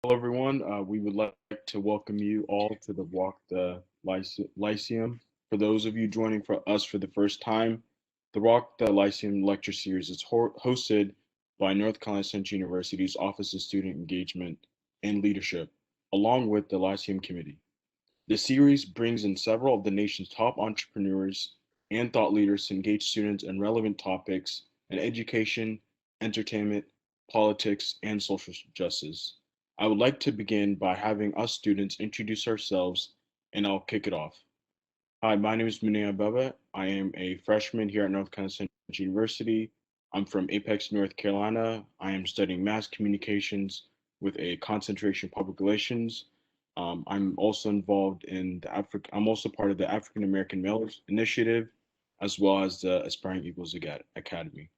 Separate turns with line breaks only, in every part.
Hello, everyone. We would like to welcome you all to the Walk the Lyceum. For those of you joining for us for the first time, the Walk the Lyceum lecture series is hosted by North Carolina Central University's Office of Student Engagement and Leadership, along with the Lyceum Committee. The series brings in several of the nation's top entrepreneurs and thought leaders to engage students in relevant topics in education, entertainment, politics, and social justice. I would like to begin by having us students introduce ourselves, and I'll kick it off. Hi, my name is Munir Baba. I am a freshman here at North Carolina Central University. I'm from Apex, North Carolina. I am studying mass communications with a concentration in public relations. I'm also involved in the I'm also part of the African American Males Initiative, as well as the Aspiring Eagles Academy.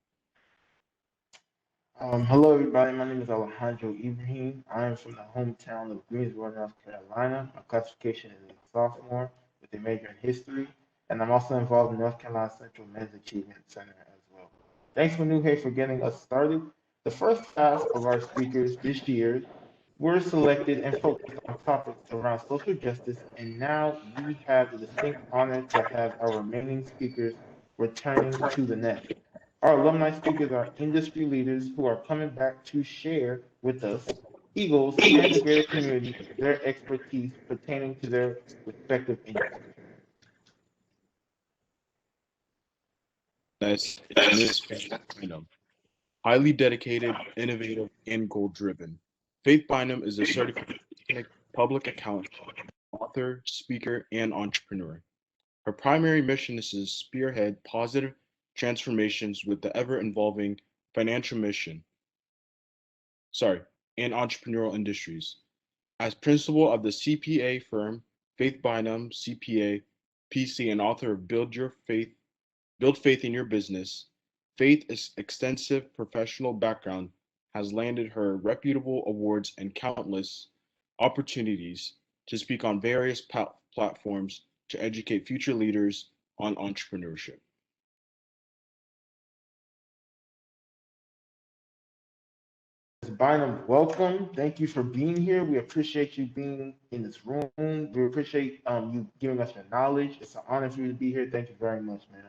Hello, everybody. My name is Alejandro Ibrahim. I am from the hometown of Greensboro, North Carolina. My classification is a sophomore with a major in history, and I'm also involved in North Carolina Central Men's Achievement Center as well. Thanks, Manuhe, for getting us started. The first class of our speakers this year were selected and focused on topics around social justice, and now we have the distinct honor to have our remaining speakers returning to the nest. Our alumni speakers are industry leaders who are coming back to share with us, Eagles, and the greater community their expertise pertaining to their respective industries.
That's Miss Bynum. Highly dedicated, innovative, and goal-driven. Faith Bynum is a certified public accountant, author, speaker, and entrepreneur. Her primary mission is to spearhead positive transformations with the ever-evolving financial mission, sorry, and entrepreneurial industries. As principal of the CPA firm Faith Bynum CPA PC and author of Build Faith in Your Business, Faith's extensive professional background has landed her reputable awards and countless opportunities to speak on various platforms to educate future leaders on entrepreneurship.
Ms. Bynum, welcome. Thank you for being here. We appreciate you being in this room. We appreciate you giving us your knowledge. It's an honor for you to be here. Thank you very much, man.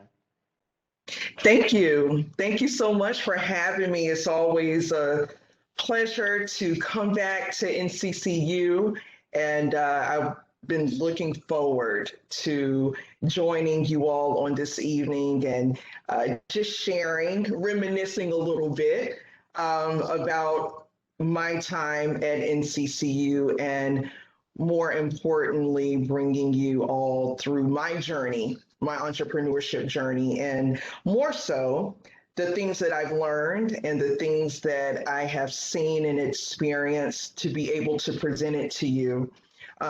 Thank you. Thank you so much for having me. It's always a pleasure to come back to NCCU, and I've been looking forward to joining you all on this evening and just sharing, reminiscing a little bit about my time at NCCU and more importantly, bringing you all through my journey, my entrepreneurship journey, and more so, the things that I've learned and the things that I have seen and experienced to be able to present it to you.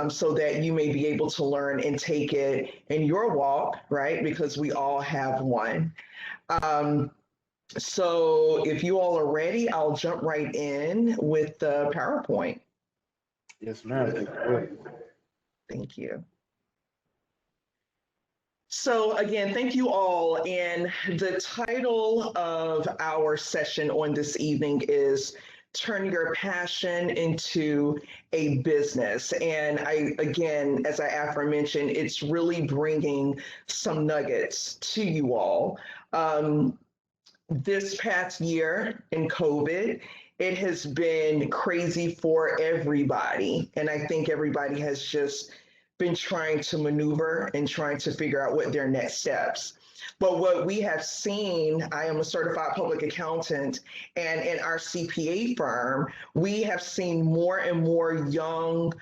So that you may be able to learn and take it in your walk, right? Because we all have one. Um, so if you all are ready, I'll jump right in with the PowerPoint.
Yes, ma'am. Take it away.
Thank you. So again, thank you all. And the title of our session on this evening is Turn Your Passion into a Business. And again, as I aforementioned, it's really bringing some nuggets to you all. This past year in COVID, it has been crazy for everybody. And I think everybody has just been trying to maneuver and trying to figure out what their next steps. But what we have seen, I am a certified public accountant, and in our CPA firm, we have seen more and more young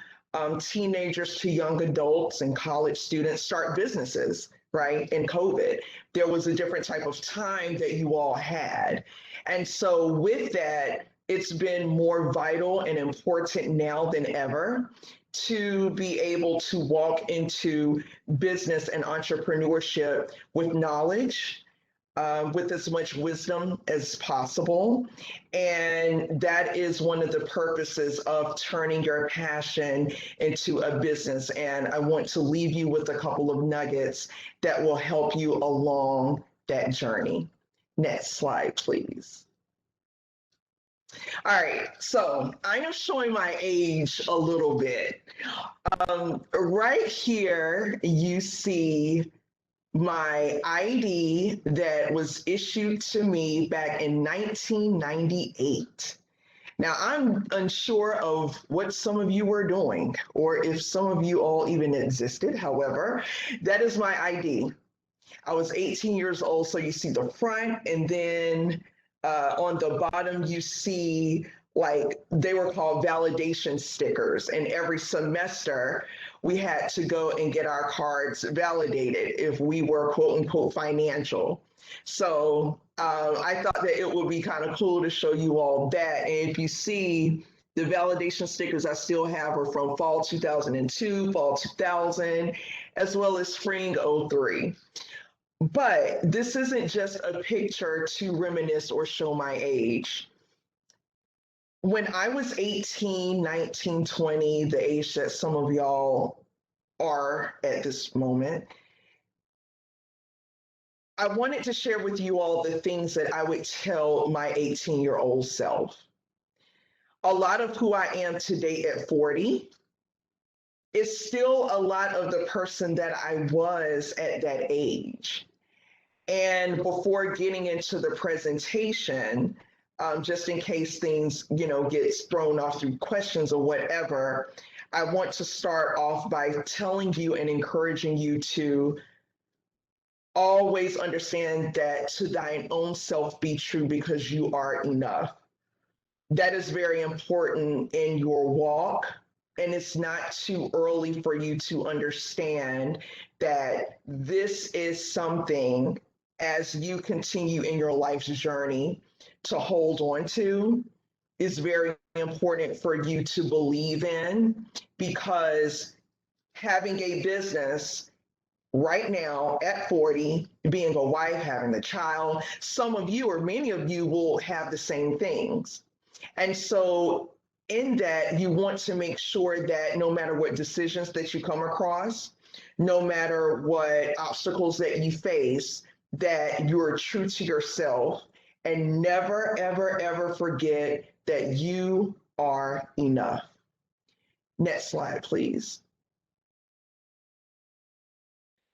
teenagers to young adults and college students start businesses, right? In COVID, there was a different type of time that you all had. And so with that, it's been more vital and important now than ever to be able to walk into business and entrepreneurship with knowledge, with as much wisdom as possible. And that is one of the purposes of turning your passion into a business. And I want to leave you with a couple of nuggets that will help you along that journey. Next slide, please. All right, so I am showing my age a little bit. Right here, you see my ID that was issued to me back in 1998. Now, I'm unsure of what some of you were doing or if some of you all even existed. However, that is my ID. I was 18 years old, so you see the front, and then on the bottom, you see like they were called validation stickers. And every semester, we had to go and get our cards validated if we were quote unquote financial. So I thought that it would be kind of cool to show you all that. And if you see, the validation stickers I still have are from fall 2002, fall 2000, as well as spring '03. But this isn't just a picture to reminisce or show my age. When I was 18, 19, 20, the age that some of y'all are at this moment, I wanted to share with you all the things that I would tell my 18-year-old self. A lot of who I am today at 40 is still a lot of the person that I was at that age. And before getting into the presentation, just in case things, gets thrown off through questions or whatever, I want to start off by telling you and encouraging you to always understand that to thine own self be true because you are enough. That is very important in your walk. And it's not too early for you to understand that this is something as you continue in your life's journey to hold on to is very important for you to believe in, because having a business right now at 40, being a wife, having a child, some of you or many of you will have the same things. And so in that, you want to make sure that no matter what decisions that you come across, no matter what obstacles that you face, that you're true to yourself and never, ever, ever forget that you are enough. Next slide, please.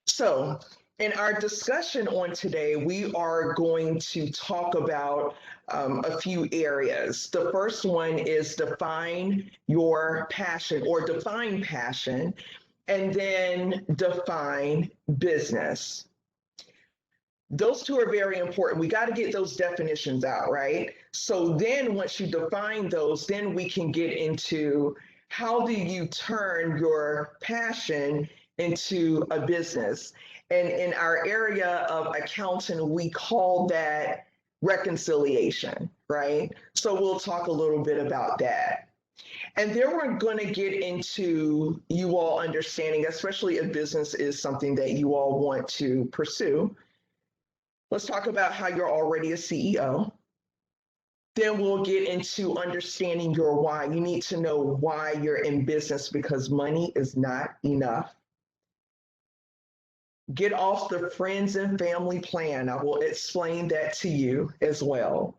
So in our discussion on today, we are going to talk about a few areas. The first one is define your passion or define passion, and then define business. Those two are very important. We got to get those definitions out, right? So then once you define those, then we can get into how do you turn your passion into a business. And in our area of accounting, we call that reconciliation, right? So we'll talk a little bit about that. And then we're going to get into you all understanding, especially if business is something that you all want to pursue. Let's talk about how you're already a CEO. Then we'll get into understanding your why. You need to know why you're in business because money is not enough. Get off the friends and family plan. I will explain that to you as well.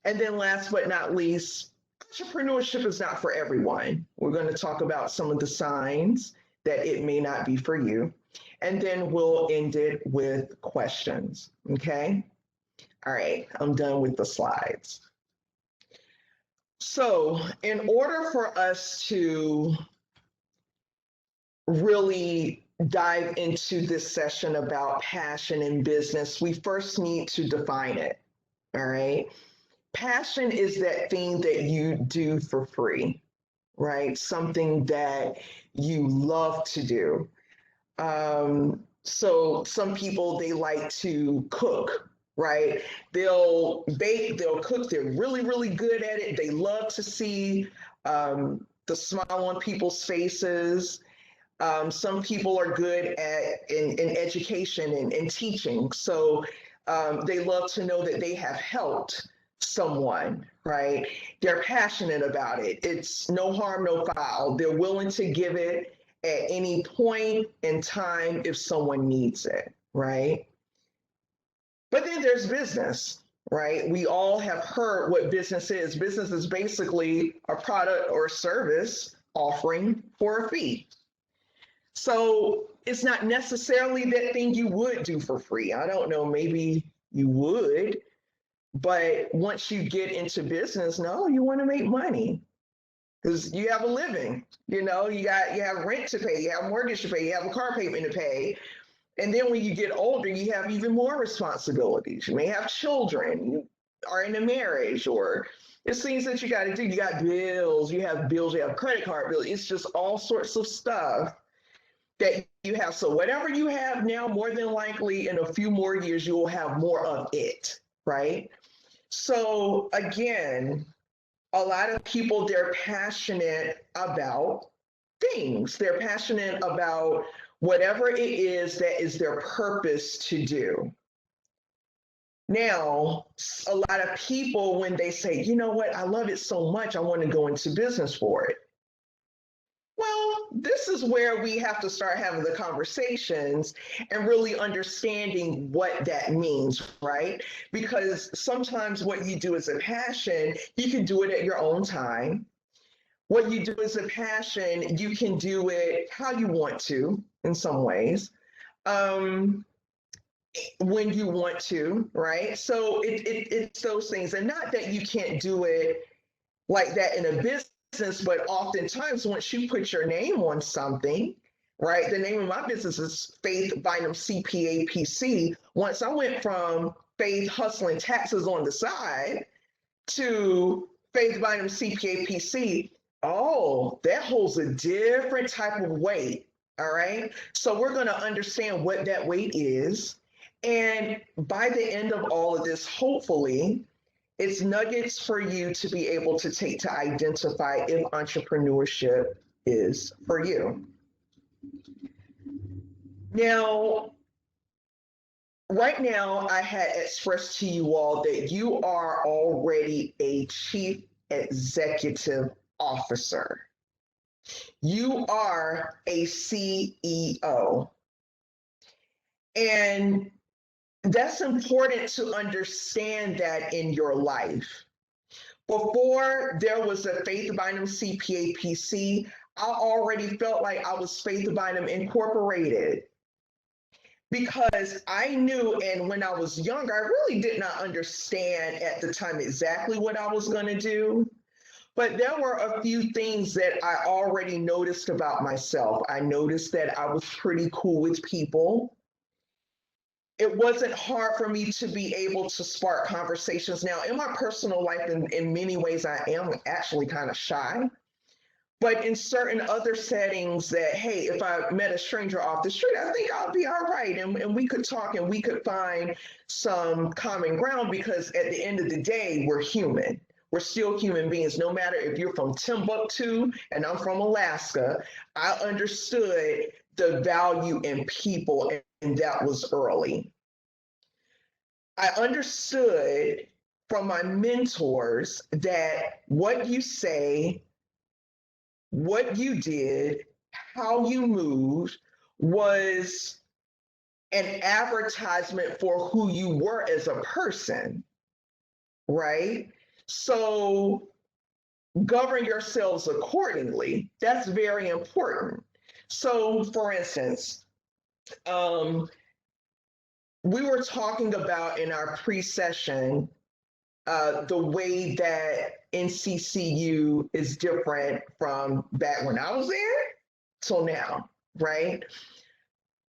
And then last but not least, entrepreneurship is not for everyone. We're going to talk about some of the signs that it may not be for you. And then we'll end it with questions, okay? All right, I'm done with the slides. So in order for us to really dive into this session about passion in business, we first need to define it, all right? Passion is that thing that you do for free, right? Something that you love to do. So some people, they like to cook, right? They'll bake, they'll cook, they're really, really good at it. They love to see the smile on people's faces. Some people are good at in education and teaching. So they love to know that they have helped someone, right? They're passionate about it. It's no harm, no foul. They're willing to give it at any point in time if someone needs it, right? But then there's business. right? We all have heard what business is. Business is basically a product or service offering for a fee. So it's not necessarily that thing you would do for free. I don't know, maybe you would, but once you get into business, no, you want to make money because you have a living. You have rent to pay, you have mortgage to pay, you have a car payment to pay. And then when you get older, you have even more responsibilities. You may have children, you are in a marriage, or it's things that you got to do. You got bills, you have credit card bills. It's just all sorts of stuff that you have. So whatever you have now, more than likely in a few more years, you will have more of it, right? So again, a lot of people, they're passionate about things. They're passionate about whatever it is that is their purpose to do. Now, a lot of people, when they say, you know what, I love it so much, I want to go into business for it. Well, this is where we have to start having the conversations and really understanding what that means, right? Because sometimes what you do as a passion, you can do it at your own time. What you do as a passion, you can do it how you want to in some ways, when you want to, right? So it's those things. And not that you can't do it like that in a business, but oftentimes once you put your name on something, right? The name of my business is Faith Bynum CPA PC. Once I went from Faith hustling taxes on the side to Faith Bynum CPA PC, oh, that holds a different type of weight. All right. So we're going to understand what that weight is. And by the end of all of this, hopefully, it's nuggets for you to be able to take to identify if entrepreneurship is for you. Now, right now, I had expressed to you all that you are already a chief executive officer. You are a CEO. And that's important to understand that in your life. Before there was a Faith Bynum CPA PC, I already felt like I was Faith Bynum Incorporated because I knew, and when I was younger, I really did not understand at the time exactly what I was going to do. But there were a few things that I already noticed about myself. I noticed that I was pretty cool with people. It wasn't hard for me to be able to spark conversations. Now, in my personal life, in many ways, I am actually kind of shy. But in certain other settings that, hey, if I met a stranger off the street, I think I'll be all right. And we could talk and we could find some common ground because at the end of the day, we're human. We're still human beings. No matter if you're from Timbuktu and I'm from Alaska, I understood the value in people, and that was early. I understood from my mentors that what you say, what you did, how you moved was an advertisement for who you were as a person, right? So govern yourselves accordingly. That's very important. So, for instance, we were talking about in our pre-session the way that NCCU is different from back when I was there till now, right?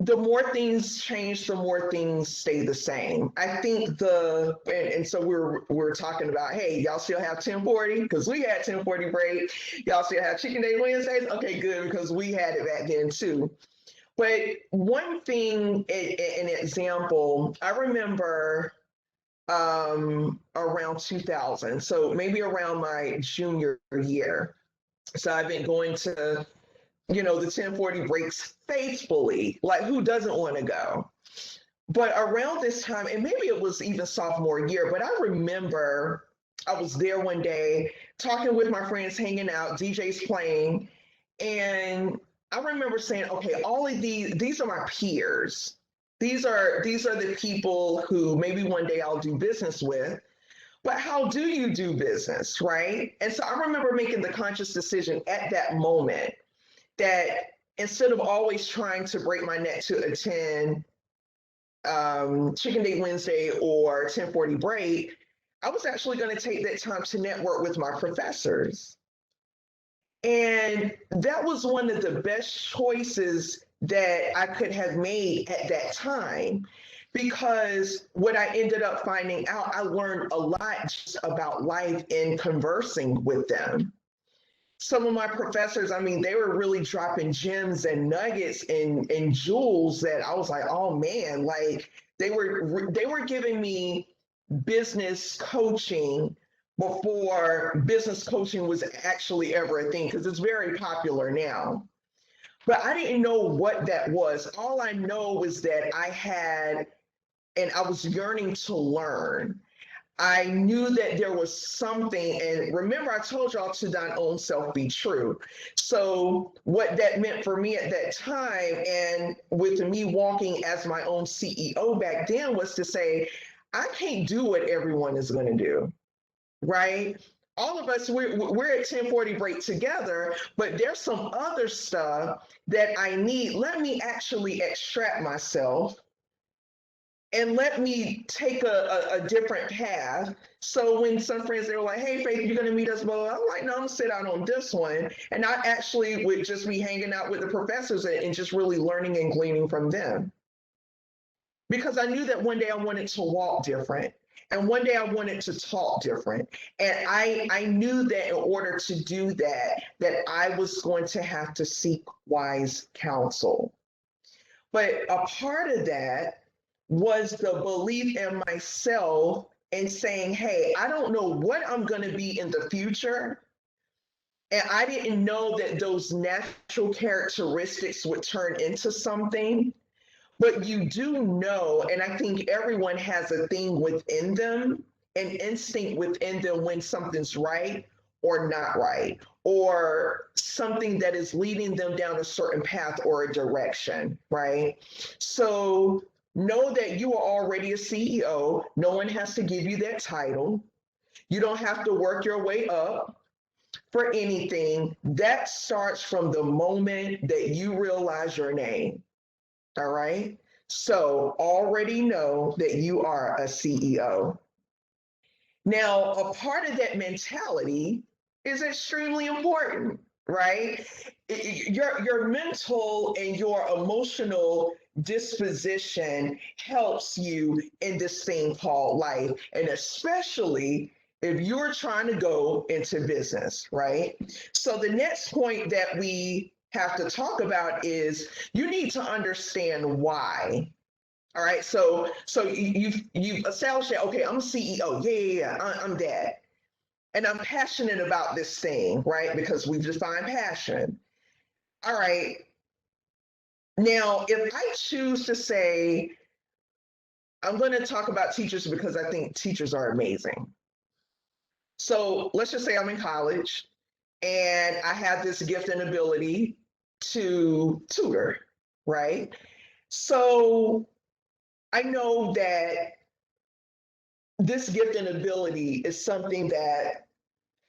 The more things change, the more things stay the same. I think and so we're talking about, hey, y'all still have 1040 because we had 1040 break. Y'all still have Chicken Day Wednesdays. Okay, good, because we had it back then too. But one thing, an example, I remember around 2000, so maybe around my junior year. So I've been going to the 1040 breaks faithfully. Like, who doesn't want to go? But around this time, and maybe it was even sophomore year, but I remember I was there one day talking with my friends, hanging out, DJs playing. And I remember saying, okay, all of these are my peers. These are the people who maybe one day I'll do business with. But how do you do business, right? And so I remember making the conscious decision at that moment that instead of always trying to break my neck to attend Chicken Day Wednesday or 1040 break, I was actually going to take that time to network with my professors. And that was one of the best choices that I could have made at that time, because what I ended up finding out, I learned a lot just about life in conversing with them. Some of my professors, I mean, they were really dropping gems and nuggets and jewels that I was like, oh man, like they were giving me business coaching before business coaching was actually ever a thing, because it's very popular now. But I didn't know what that was. All I know was that I had, and I was yearning to learn. I knew that there was something, and remember, I told y'all to thine own self be true. So, what that meant for me at that time, and with me walking as my own CEO back then, was to say, I can't do what everyone is going to do, right? All of us, we're at 1040 break together, but there's some other stuff that I need. Let me actually extract myself and let me take a different path. So when some friends, they were like, hey, Faith, you're going to meet us, blah, blah, blah. I'm like, no, I'm going to sit out on this one. And I actually would just be hanging out with the professors and just really learning and gleaning from them. Because I knew that one day I wanted to walk different. And one day I wanted to talk different. And I knew that in order to do that, that I was going to have to seek wise counsel. But a part of that was the belief in myself and saying, hey, I don't know what I'm going to be in the future. And I didn't know that those natural characteristics would turn into something. But you do know, and I think everyone has a thing within them, an instinct within them when something's right or not right, or something that is leading them down a certain path or a direction, right? So know that you are already a CEO. No one has to give you that title. You don't have to work your way up for anything. That starts from the moment that you realize your name. All right. So already know that you are a CEO. Now, a part of that mentality is extremely important, right? Your mental and your emotional disposition helps you in this thing called life, and especially if you're trying to go into business, right? So the next point that we have to talk about is you need to understand why. All right, so you've established that, okay, I'm a CEO. Yeah, I'm that, and I'm passionate about this thing, right? Because we've defined passion. All right. Now, if I choose to say I'm going to talk about teachers because I think teachers are amazing. So let's just say I'm in college and I have this gift and ability to tutor, right? So I know that this gift and ability is something that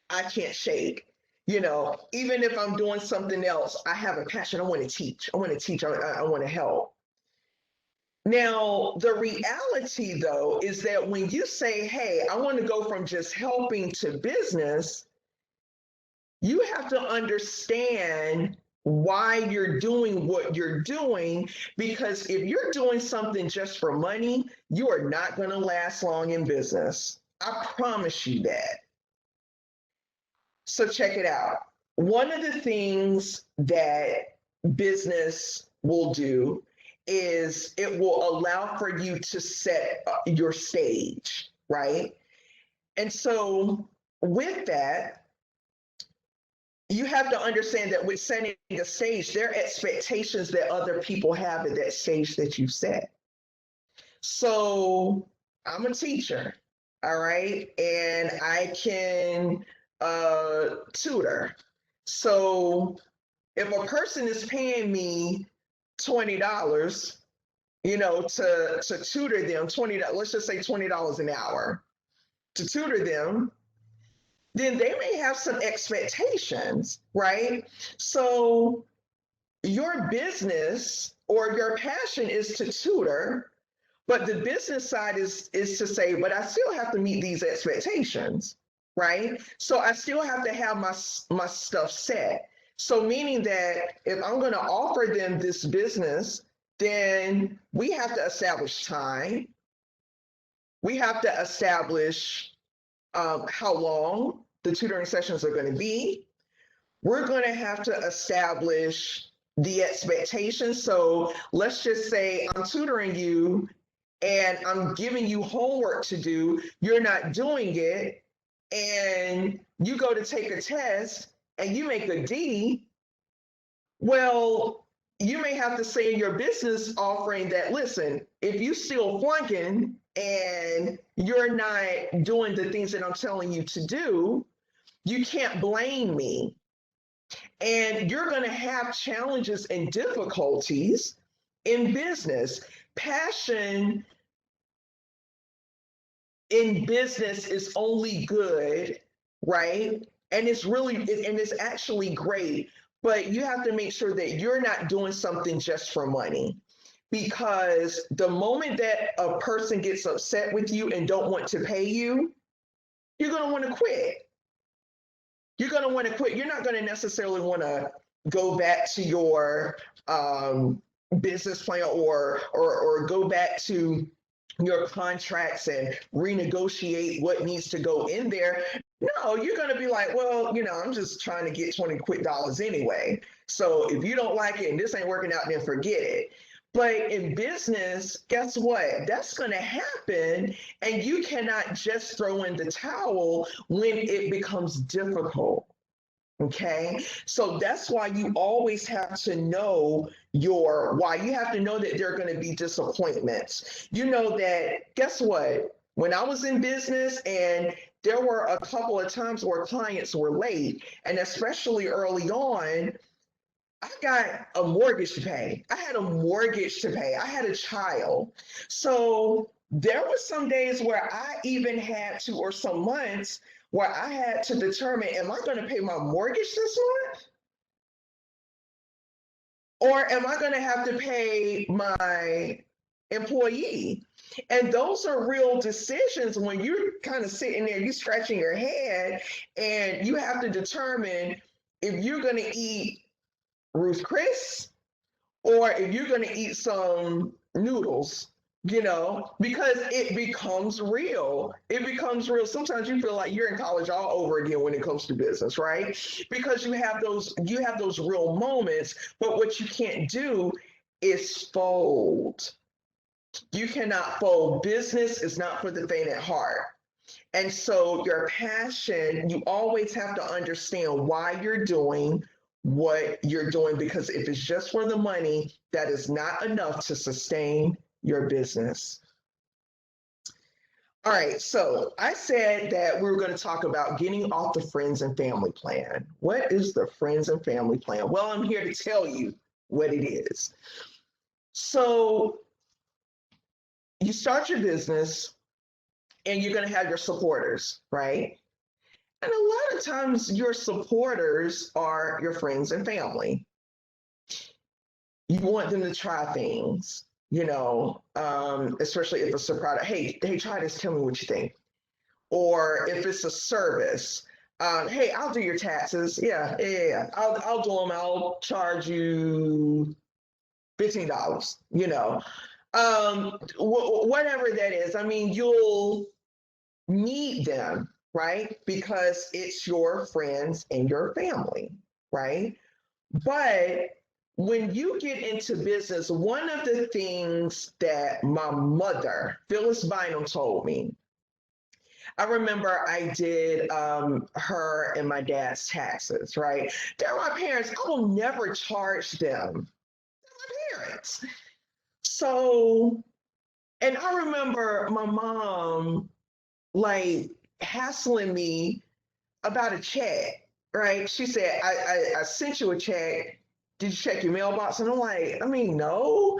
I can't shake. You know, even if I'm doing something else, I have a passion. I want to teach. I want to teach. I want to help. Now, the reality, though, is that when you say, hey, I want to go from just helping to business, you have to understand why you're doing what you're doing, because if you're doing something just for money, you are not going to last long in business. I promise you that. So check it out. One of the things that business will do is it will allow for you to set your stage, right? And so with that, you have to understand that with setting a stage, there are expectations that other people have at that stage that you set. So I'm a teacher, all right, and I can tutor. So if a person is paying me $20, to tutor them let's just say $20 an hour to tutor them, then they may have some expectations, right? So your business or your passion is to tutor, but the business side is to say, but I still have to meet these expectations, right? So I still have to have my stuff set. So meaning that if I'm going to offer them this business, then we have to establish time. We have to establish how long the tutoring sessions are going to be. We're going to have to establish the expectations. So let's just say I'm tutoring you and I'm giving you homework to do. You're not doing it. And you go to take a test and you make a D. Well, you may have to say in your business offering that, listen, if you still flunking and you're not doing the things that I'm telling you to do, you can't blame me. And you're going to have challenges and difficulties in business. Passion in business is only good, right? And it's actually great, but you have to make sure that you're not doing something just for money. Because the moment that a person gets upset with you and don't want to pay you, you're going to want to quit. You're going to want to quit. You're not going to necessarily want to go back to your business plan or go back to your contracts and renegotiate what needs to go in there. No, you're going to be like, well, I'm just trying to get 20 quick dollars anyway. So if you don't like it and this ain't working out, then forget it. But in business, guess what? That's going to happen. And you cannot just throw in the towel when it becomes difficult. Okay. So that's why you always have to know your why. You have to know that there are going to be disappointments. You know that, guess what? When I was in business and there were a couple of times where clients were late, and especially early on, I got a mortgage to pay. I had a mortgage to pay. I had a child. So there were some days where I even had to, or some months where I had to determine, am I going to pay my mortgage this month? Or am I going to have to pay my employee? And those are real decisions when you're kind of sitting there, you scratching your head, and you have to determine if you're going to eat Ruth Chris, or if you're going to eat some noodles, because it becomes real. It becomes real. Sometimes you feel like you're in college all over again when it comes to business, right? Because you have those real moments, but what you can't do is fold. You cannot fold. Business is not for the faint at heart. And so your passion, you always have to understand why you're doing what you're doing, because if it's just for the money, that is not enough to sustain your business. All right, so I said that we were going to talk about getting off the friends and family plan. What is the friends and family plan? Well, I'm here to tell you what it is. So you start your business and you're going to have your supporters, right? And a lot of times your supporters are your friends and family. You want them to try things, especially if it's a product. Hey, try this, tell me what you think. Or if it's a service, hey, I'll do your taxes. Yeah. I'll do them. I'll charge you $15, whatever that is. I mean, you'll need them, right? Because it's your friends and your family, right? But when you get into business, one of the things that my mother, Phyllis Bynum, told me, I remember I did her and my dad's taxes, right? They're my parents. I will never charge them. They're my parents. So, and I remember my mom like hassling me about a check, right? She said, I sent you a check. Did you check your mailbox? And I'm like, I mean, no.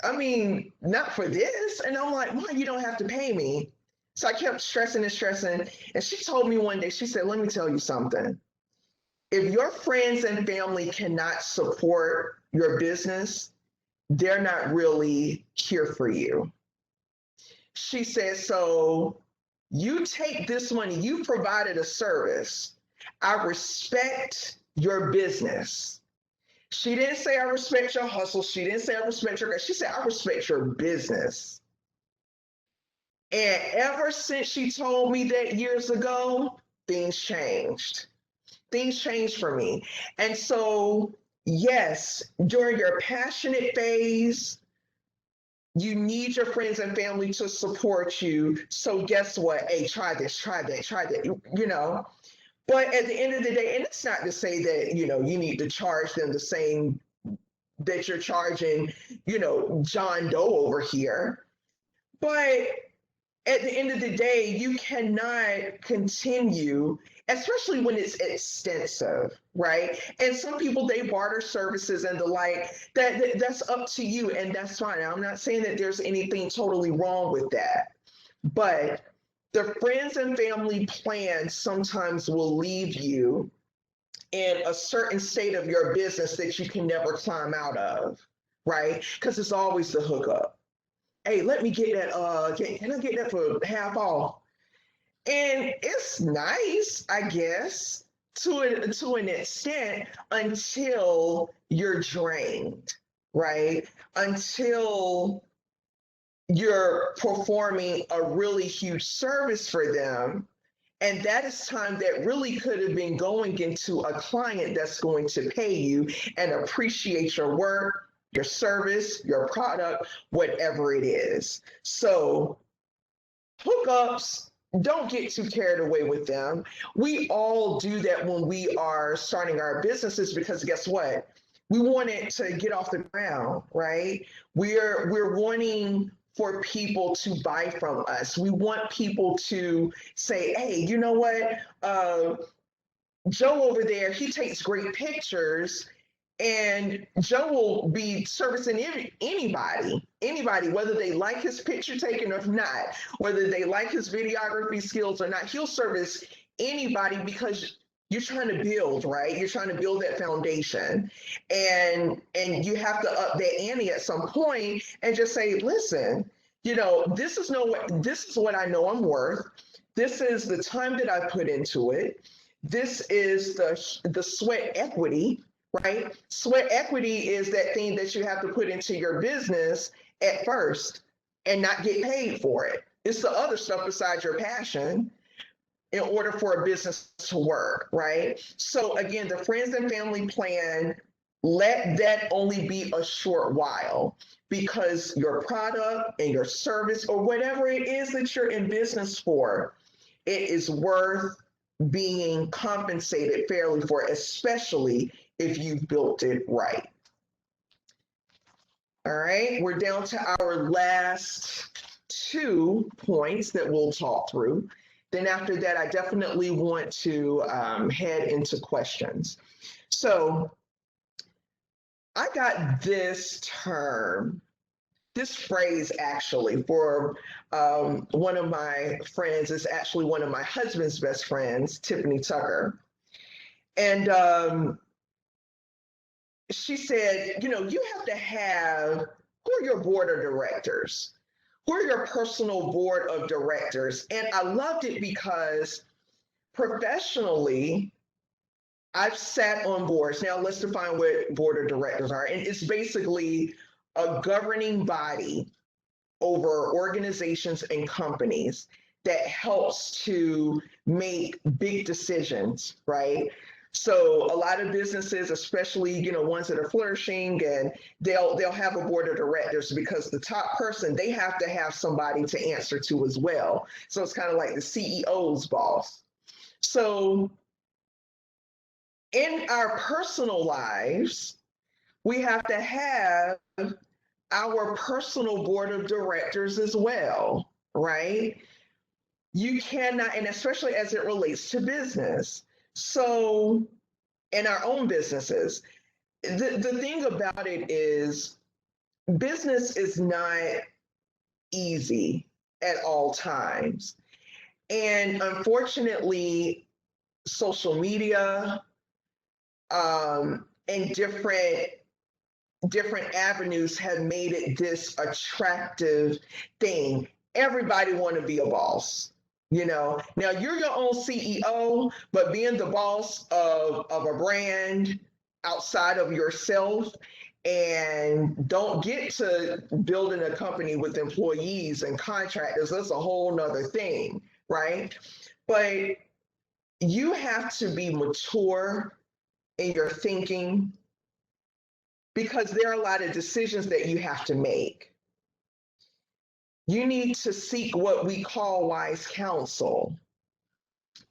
I mean, not for this. And I'm like, Mom, you don't have to pay me. So I kept stressing and stressing. And she told me one day, she said, let me tell you something. If your friends and family cannot support your business, they're not really here for you. She said, so you take this money, you provided a service. I respect your business. She didn't say I respect your hustle. She didn't say I respect your, she said I respect your business. And ever since she told me that years ago, things changed. Things changed for me. And so, yes, during your passionate phase, you need your friends and family to support you. So guess what? Hey, try this, try that, try that, you know. But at the end of the day, and it's not to say that, you know, you need to charge them the same that you're charging, you know, John Doe over here. But at the end of the day, you cannot continue, especially when it's extensive, right? And some people, they barter services and the like. That's up to you, and that's fine. I'm not saying that there's anything totally wrong with that, but the friends and family plan sometimes will leave you in a certain state of your business that you can never climb out of, right? Because it's always the hookup. Hey, let me get that. Can I get that for half off? And it's nice, I guess, to an extent until you're drained, right? Until you're performing a really huge service for them. And that is time that really could have been going into a client that's going to pay you and appreciate your work, your service, your product, whatever it is. So hookups, don't get too carried away with them. We all do that when we are starting our businesses because guess what? We want it to get off the ground, right? We're wanting for people to buy from us. We want people to say, hey, you know what? Joe over there, he takes great pictures. And Joe will be servicing anybody, whether they like his picture taken or not, whether they like his videography skills or not. He'll service anybody because you're trying to build, right? You're trying to build that foundation, and you have to up that ante at some point and just say, listen, you know, this is what I know I'm worth. This is the time that I put into it. This is the sweat equity. Right? Sweat equity is that thing that you have to put into your business at first and not get paid for it. It's the other stuff besides your passion in order for a business to work, right? So again, the friends and family plan, let that only be a short while because your product and your service or whatever it is that you're in business for, it is worth being compensated fairly for, especially if you've built it right. All right, we're down to our last 2 points that we'll talk through. Then after that, I definitely want to head into questions. So I got this term, this phrase actually for one of my friends. It's actually one of my husband's best friends, Tiffany Tucker. And she said, you know, you have to have, who are your board of directors? Who are your personal board of directors? And I loved it because professionally, I've sat on boards. Now let's define what board of directors are. And it's basically a governing body over organizations and companies that helps to make big decisions, right? So a lot of businesses, especially, you know, ones that are flourishing, and they'll have a board of directors because the top person, they have to have somebody to answer to as well. So it's kind of like the CEO's boss. So in our personal lives, we have to have our personal board of directors as well, right? You cannot, and especially as it relates to business. So in our own businesses, the thing about it is business is not easy at all times. And unfortunately, social media and different avenues have made it this attractive thing. Everybody want to be a boss. Now you're your own CEO, but being the boss of a brand outside of yourself, and don't get to building a company with employees and contractors, that's a whole nother thing, right? But you have to be mature in your thinking, because there are a lot of decisions that you have to make. You need to seek what we call wise counsel,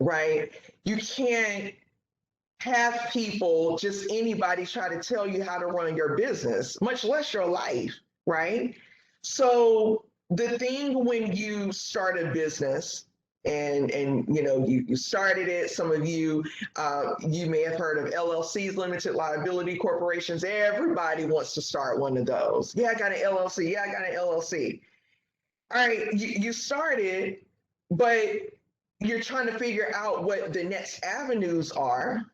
right? You can't have people, just anybody, try to tell you how to run your business, much less your life, right? So the thing when you start a business, and you started it, some of you you may have heard of LLCs, limited liability corporations. Everybody wants to start one of those. Yeah, I got an LLC. Yeah, I got an LLC. All right, you started, but you're trying to figure out what the next avenues are.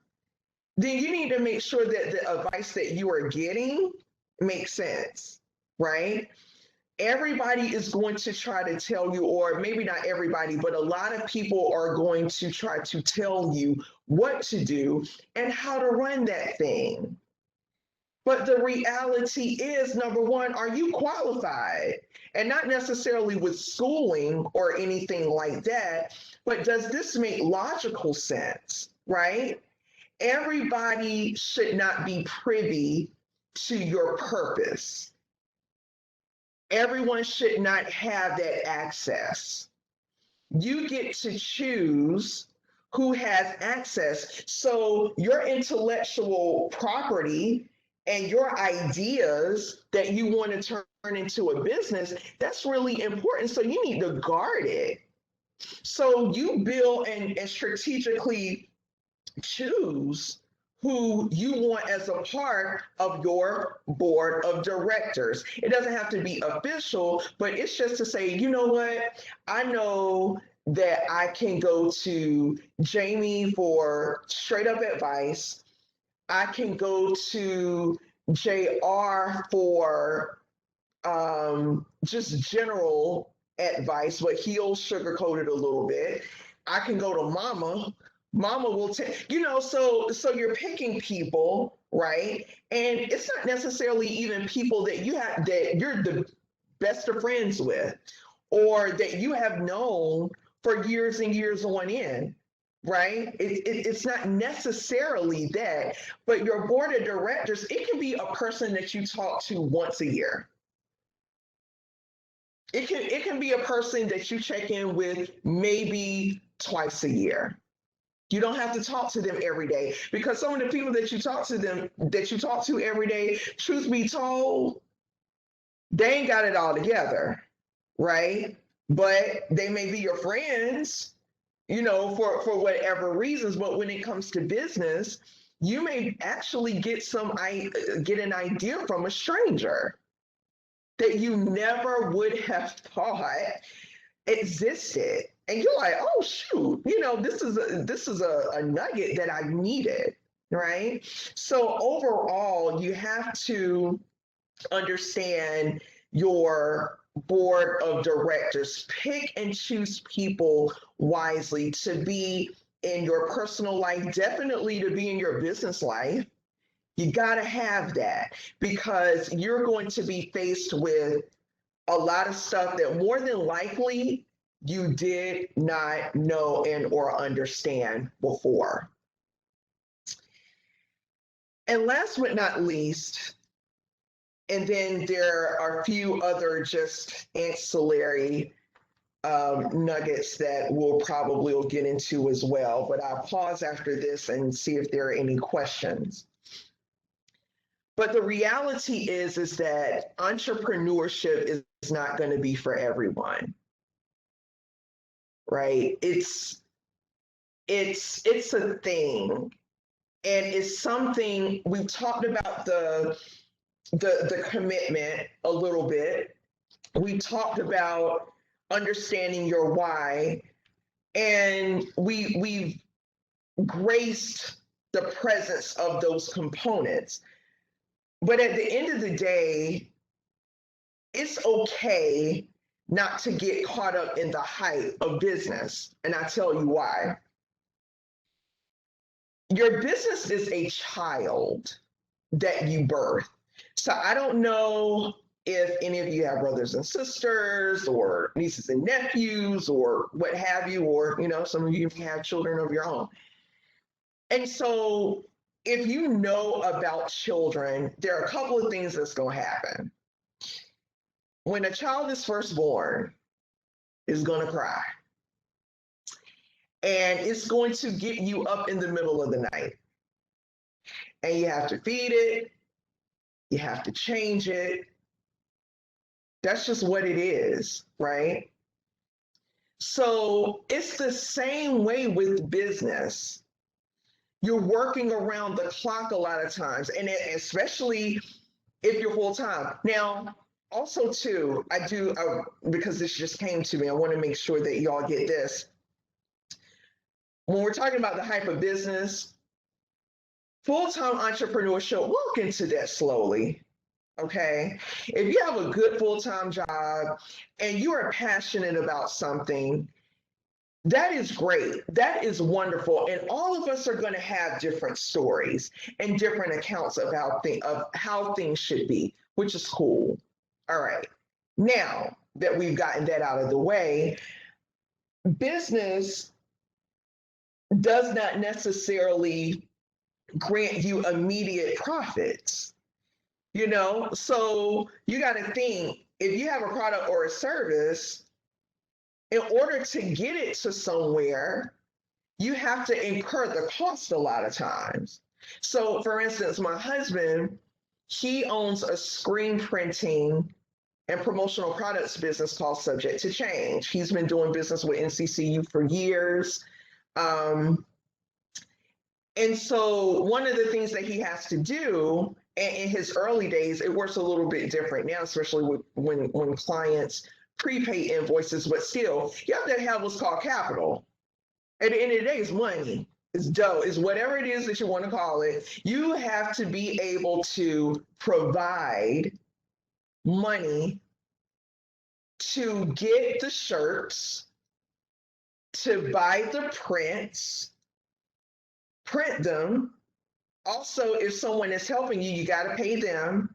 Then you need to make sure that the advice that you are getting makes sense, right? Everybody is going to try to tell you, or maybe not everybody, but a lot of people are going to try to tell you what to do and how to run that thing. But the reality is, number one, are you qualified? And not necessarily with schooling or anything like that, but does this make logical sense, right? Everybody should not be privy to your purpose. Everyone should not have that access. You get to choose who has access. So your intellectual property and your ideas that you want to turn into a business, that's really important. So you need to guard it. So you build and strategically choose who you want as a part of your board of directors. It doesn't have to be official, but it's just to say, you know what? I know that I can go to Jamie for straight up advice. I can go to JR for just general advice, but he'll sugarcoat it a little bit. I can go to Mama. Mama will take, so you're picking people, right? And it's not necessarily even people that you're the best of friends with, or that you have known for years and years on end, right? It's not necessarily that, but your board of directors, it can be a person that you talk to once a year. It can be a person that you check in with maybe twice a year. You don't have to talk to them every day, because some of the people that you talk to every day, truth be told, they ain't got it all together, right? But they may be your friends, for whatever reasons. But when it comes to business, you may actually get an idea from a stranger that you never would have thought existed. And you're like, oh shoot, this is a nugget that I needed, right? So overall, you have to understand your board of directors. Pick and choose people wisely to be in your personal life, definitely to be in your business life. You got to have that, because you're going to be faced with a lot of stuff that more than likely you did not know and or understand before. And last but not least, and then there are a few other just ancillary nuggets that we'll probably get into as well, but I'll pause after this and see if there are any questions. But the reality is that entrepreneurship is not going to be for everyone, right? It's a thing, and it's something we've talked about the commitment a little bit. We talked about understanding your why, and we've graced the presence of those components. But at the end of the day, it's okay not to get caught up in the hype of business. And I tell you why. Your business is a child that you birth. So I don't know if any of you have brothers and sisters or nieces and nephews or what have you, or some of you have children of your own. And so if you know about children, there are a couple of things that's going to happen. When a child is first born, it's going to cry. And it's going to get you up in the middle of the night. And you have to feed it. You have to change it. That's just what it is, right? So it's the same way with business. You're working around the clock a lot of times, and especially if you're full time. Now, also too, I do, because this just came to me, I want to make sure that y'all get this. When we're talking about the hype of business, full-time entrepreneurship, walk into that slowly, okay? If you have a good full-time job and you are passionate about something, that is great. That is wonderful. And all of us are going to have different stories and different accounts of how things should be, which is cool. All right. Now that we've gotten that out of the way, business does not necessarily grant you immediate profits. So you got to think, if you have a product or a service, in order to get it to somewhere, you have to incur the cost a lot of times. So for instance, my husband, he owns a screen printing and promotional products business called Subject to Change. He's been doing business with NCCU for years. And so one of the things that he has to do, and in his early days, it works a little bit different now, especially when clients prepay invoices, but still, you have to have what's called capital. At the end of the day, it's money, it's dough, it's whatever it is that you want to call it. You have to be able to provide money to get the shirts, to buy the prints, print them. Also, if someone is helping you, you got to pay them,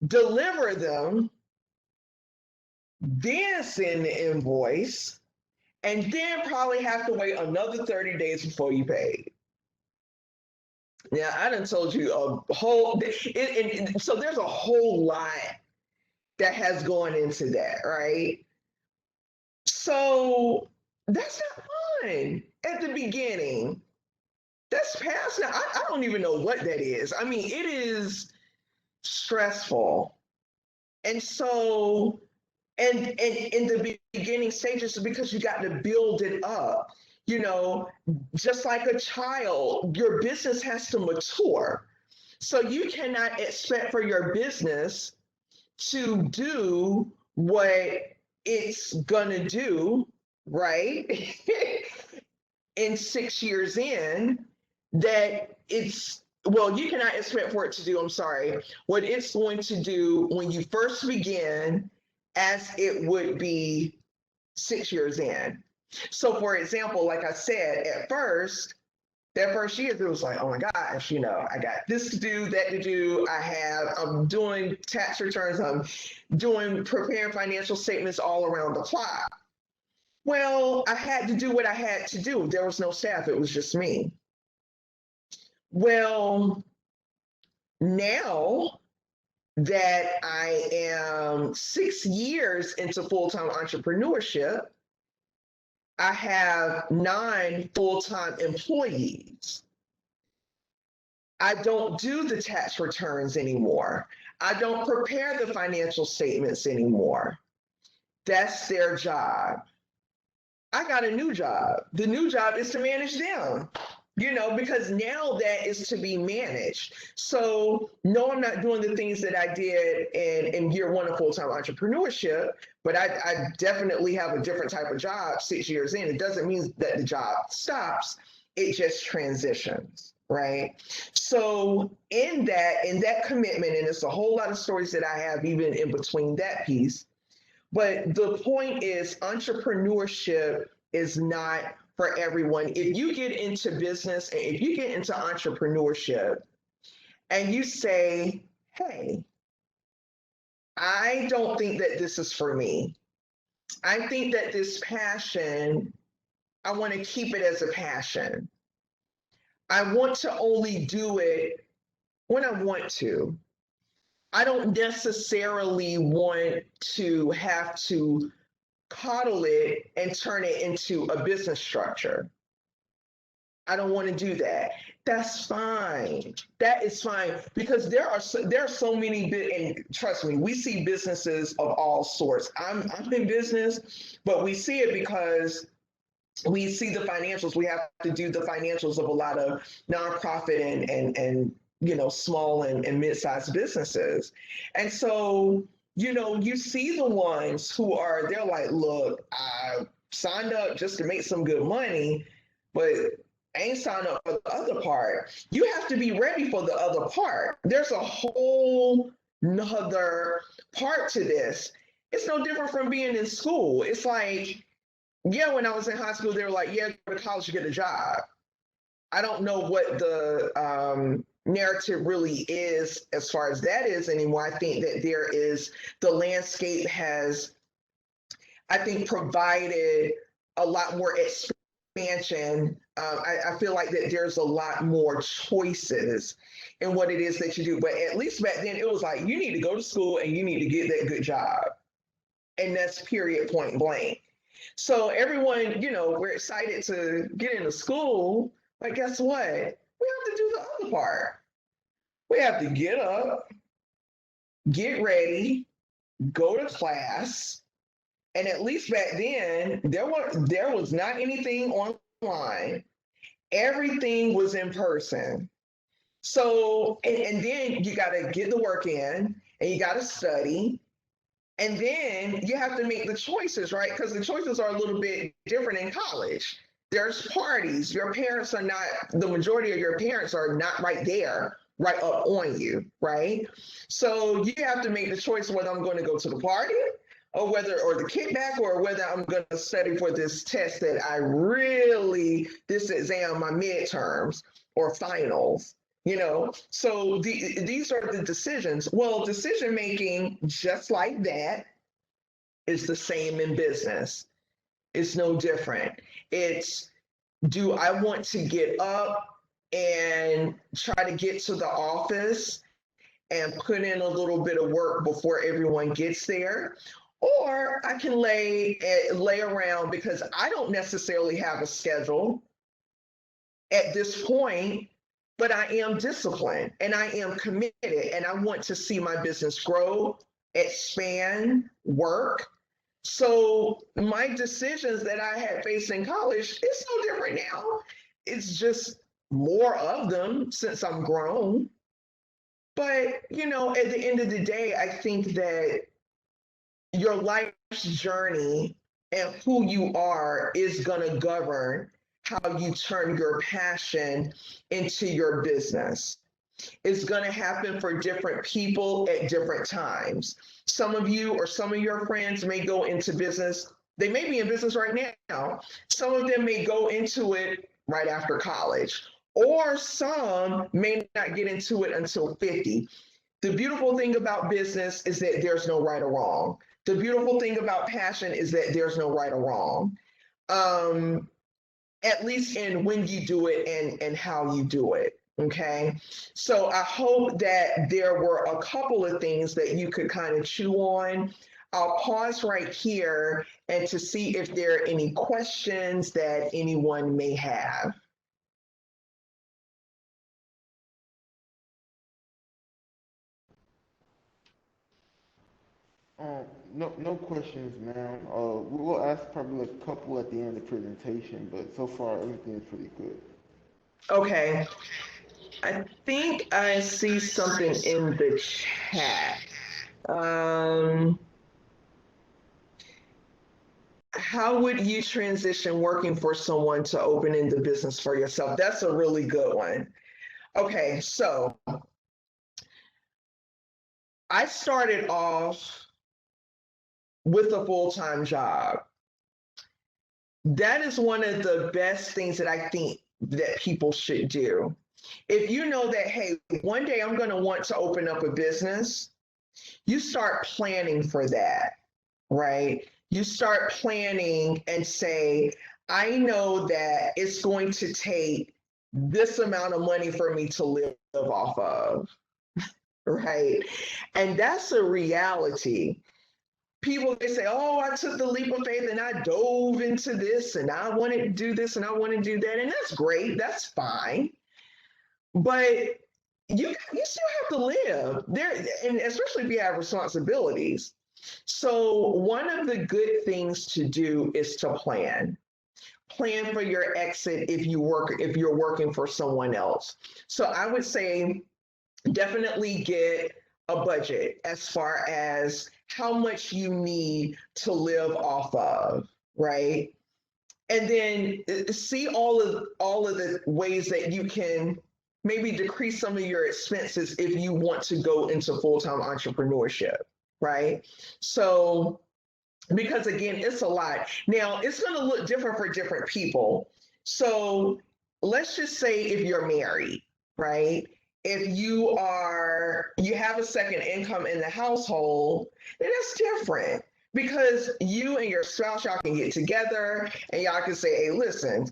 deliver them, then send the invoice, and then probably have to wait another 30 days before you pay. Now, I done told you a whole, so there's a whole lot that has gone into that, right? So that's not fun at the beginning. That's past now. I don't even know what that is. I mean, it is stressful. And so, and in the beginning stages, because you got to build it up, just like a child, your business has to mature. So you cannot expect for your business to do what it's gonna do, right? In 6 years in, that you cannot expect for it to do, what it's going to do when you first begin, as it would be 6 years in. So for example, like I said, at first, that first year, it was like, oh my gosh, I got this to do, that to do. I'm doing tax returns, I'm preparing financial statements all around the clock. Well, I had to do what I had to do. There was no staff, it was just me. Well, now that I am 6 years into full-time entrepreneurship, I have 9 full-time employees. I don't do the tax returns anymore. I don't prepare the financial statements anymore. That's their job. I got a new job. The new job is to manage them. because now that is to be managed. So, no, I'm not doing the things that I did in year one of full time entrepreneurship, but I definitely have a different type of job 6 years in. It doesn't mean that the job stops, it just transitions. Right. So in that commitment, and it's a whole lot of stories that I have even in between that piece. But the point is, entrepreneurship is not for everyone. If you get into business and if you get into entrepreneurship and you say, hey, I don't think that this is for me. I think that this passion, I want to keep it as a passion. I want to only do it when I want to. I don't necessarily want to have to coddle it and turn it into a business structure. I don't want to do that. That's fine. That is fine because there are so many and trust me, we see businesses of all sorts. I'm in business, but we see it because we see the financials. We have to do the financials of a lot of nonprofit and small and mid-sized businesses. And so, you see the ones they're like, look, I signed up just to make some good money, but I ain't signed up for the other part. You have to be ready for the other part. There's a whole nother part to this. It's no different from being in school. It's like, yeah, when I was in high school, they were like, yeah, go to college to get a job. I don't know what the narrative really is as far as that is anymore. I think that the landscape has, I think, provided a lot more expansion. I feel like that there's a lot more choices in what it is that you do. But at least back then, it was like, you need to go to school and you need to get that good job. And that's period, point blank. So everyone, we're excited to get into school, but guess what? We have to do the other part. We have to get up, get ready, go to class. And at least back then, there was not anything online. Everything was in person. So, and then you got to get the work in and you got to study. And then you have to make the choices, right? Because the choices are a little bit different in college. There's parties. The majority of your parents are not right there, right up on you, right? So you have to make the choice whether I'm going to go to the party or the kickback, or whether I'm going to study for this test this exam, my midterms or finals. So these are the decisions. Well, decision making, just like that, is the same in business. It's no different. It's, do I want to get up and try to get to the office and put in a little bit of work before everyone gets there? Or I can lay around because I don't necessarily have a schedule at this point, but I am disciplined and I am committed and I want to see my business grow, expand, work. So my decisions that I had faced in college, it's no different now. It's just more of them since I'm grown. But, at the end of the day, I think that your life's journey and who you are is going to govern how you turn your passion into your business. It's going to happen for different people at different times. Some of you or some of your friends may go into business. They may be in business right now. Some of them may go into it right after college, or some may not get into it until 50. The beautiful thing about business is that there's no right or wrong. The beautiful thing about passion is that there's no right or wrong. At least in when you do it and how you do it. Okay. So I hope that there were a couple of things that you could kind of chew on. I'll pause right here and to see if there are any questions that anyone may have.
No questions, ma'am. We'll ask probably a couple at the end of the presentation, but so far everything is pretty good.
Okay. I think I see something in the chat. Um, how would you transition working for someone to opening the business for yourself? That's a really good one. Okay, so I started off with a full-time job. That is one of the best things that I think that people should do. If you know that, hey, one day I'm going to want to open up a business, you start planning for that, right? You start planning and say, I know that it's going to take this amount of money for me to live off of, right? And that's a reality. People, they say, oh, I took the leap of faith and I dove into this and I wanted to do this and I want to do that. And that's great. That's fine. But you still have to live there, and especially if you have responsibilities. So one of the good things to do is to plan. Plan for your exit if you're working for someone else. So I would say definitely get a budget as far as how much you need to live off of, right? And then see all of the ways that you can maybe decrease some of your expenses if you want to go into full-time entrepreneurship, right? So because again, it's a lot. Now, it's going to look different for different people. So let's just say if you're married, right? If you have a second income in the household, then that's different because you and your spouse, y'all can get together and y'all can say, hey, listen,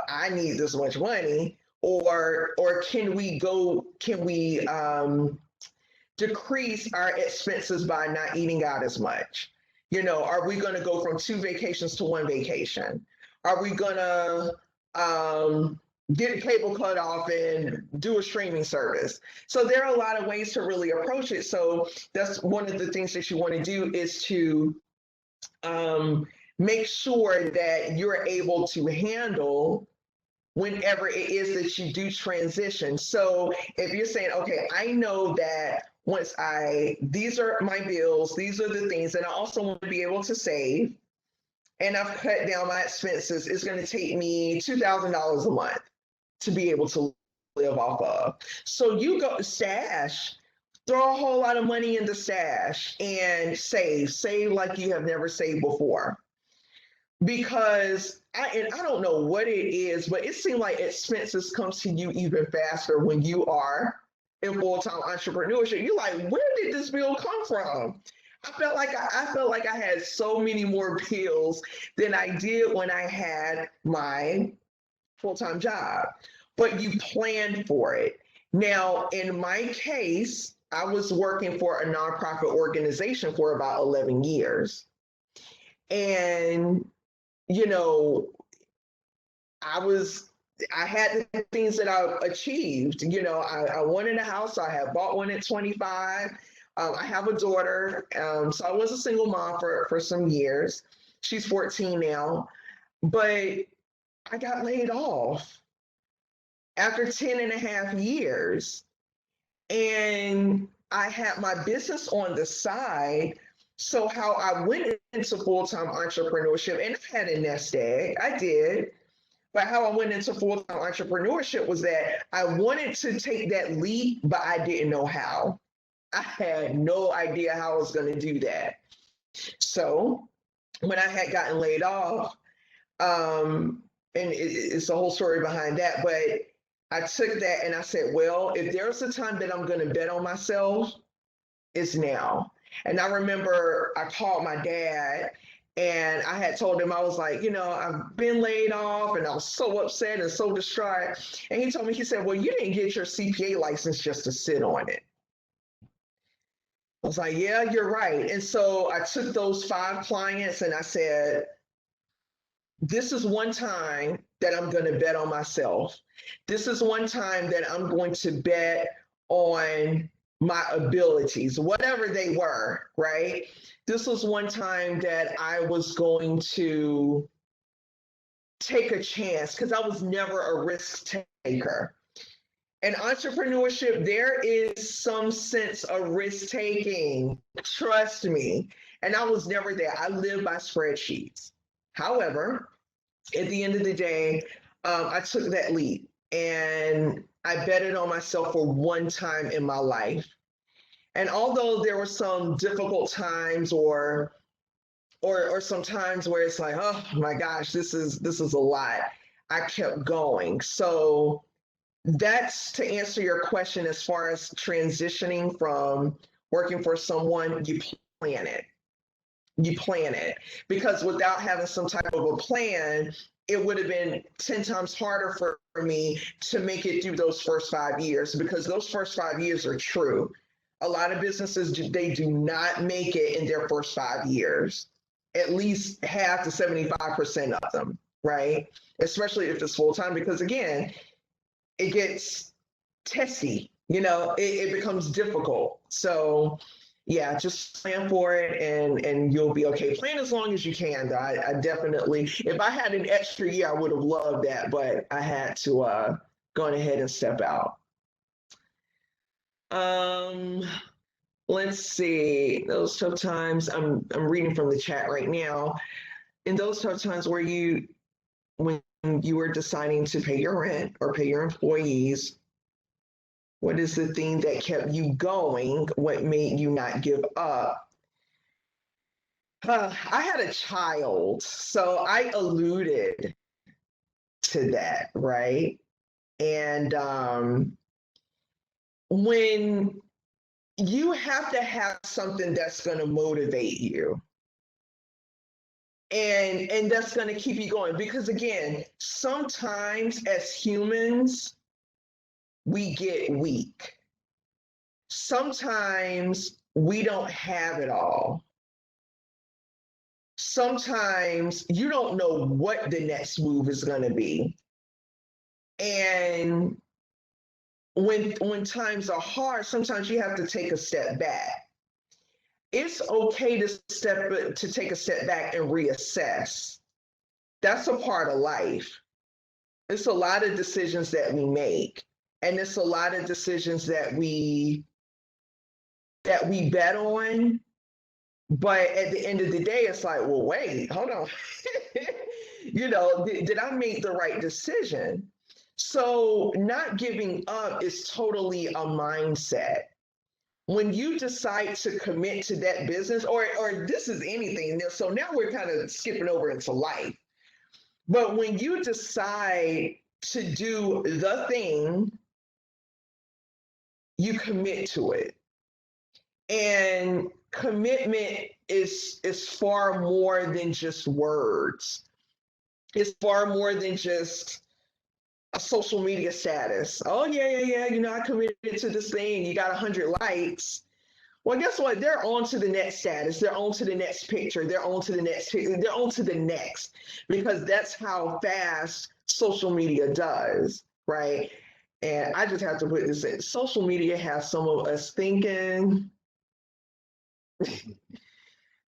I need this much money. Or can we decrease our expenses by not eating out as much? Are we going to go from 2 vacations to 1 vacation? Are we going to get a cable cut off and do a streaming service? So there are a lot of ways to really approach it. So that's one of the things that you want to do is to make sure that you're able to handle whenever it is that you do transition. So if you're saying, okay, I know that these are my bills, these are the things, and I also want to be able to save, and I've cut down my expenses, it's going to take me $2,000 a month to be able to live off of. So you go stash, throw a whole lot of money in the stash and save like you have never saved before. Because I don't know what it is, but it seems like expenses come to you even faster when you are in full-time entrepreneurship. You're like, where did this bill come from? I felt like I had so many more bills than I did when I had my full-time job. But you planned for it. Now, in my case, I was working for a nonprofit organization for about 11 years. And I had the things that I achieved. I wanted a house. I had bought one at 25. I have a daughter. So I was a single mom for some years. She's 14 now. But I got laid off after 10 and a half years. And I had my business on the side. So how I went into full-time entrepreneurship, and I had a nest egg, I did. But how I went into full-time entrepreneurship was that I wanted to take that leap, but I didn't know how. I had no idea how I was going to do that. So when I had gotten laid off, and it's a whole story behind that, but I took that and I said, well, if there's a time that I'm going to bet on myself, it's now. And I remember I called my dad and I had told him, I was like, I've been laid off, and I was so upset and so distraught. And he told me, he said, well, you didn't get your CPA license just to sit on it. I was like, yeah, you're right. And so I took those 5 clients and I said, this is one time that I'm going to bet on myself. This is one time that I'm going to bet on my abilities, whatever they were, right? This was one time that I was going to take a chance because I was never a risk taker. In entrepreneurship, there is some sense of risk taking. Trust me. And I was never there. I live by spreadsheets. However, at the end of the day, I took that leap and I betted on myself for one time in my life. And although there were some difficult times or some times where it's like, oh my gosh, this is a lot, I kept going. So that's to answer your question as far as transitioning from working for someone. You plan it. You plan it, because without having some type of a plan, it would have been 10 times harder for me to make it through those first 5 years, because those first 5 years are true. A lot of businesses, they do not make it in their first 5 years, at least half to 75% of them, right? Especially if it's full time, because again, it gets testy, it becomes difficult. So yeah, just plan for it and you'll be okay. Plan as long as you can, though. I definitely, if I had an extra year, I would have loved that, but I had to go ahead and step out. Let's see, those tough times, I'm reading from the chat right now. In those tough times when you were deciding to pay your rent or pay your employees, what is the thing that kept you going? What made you not give up? I had a child, so I alluded to that, right? And when you have to have something that's going to motivate you, and that's going to keep you going, because again, sometimes as humans, we get weak. Sometimes we don't have it all. Sometimes you don't know what the next move is going to be. And when times are hard, sometimes you have to take a step back. It's okay to take a step back and reassess. That's a part of life. It's a lot of decisions that we make. And it's a lot of decisions that we bet on. But at the end of the day, it's like, well, wait, hold on. Did I make the right decision? So not giving up is totally a mindset. When you decide to commit to that business, or this is anything, so now we're kind of skipping over into life. But when you decide to do the thing, you commit to it. And commitment is far more than just words. It's far more than just a social media status. Oh, yeah. I committed to this thing. You got 100 likes. Well, guess what? They're on to the next status. They're on to the next picture. They're on to the next picture. They're on to the next, because that's how fast social media does, right? And I just have to put this in. Social media has some of us thinking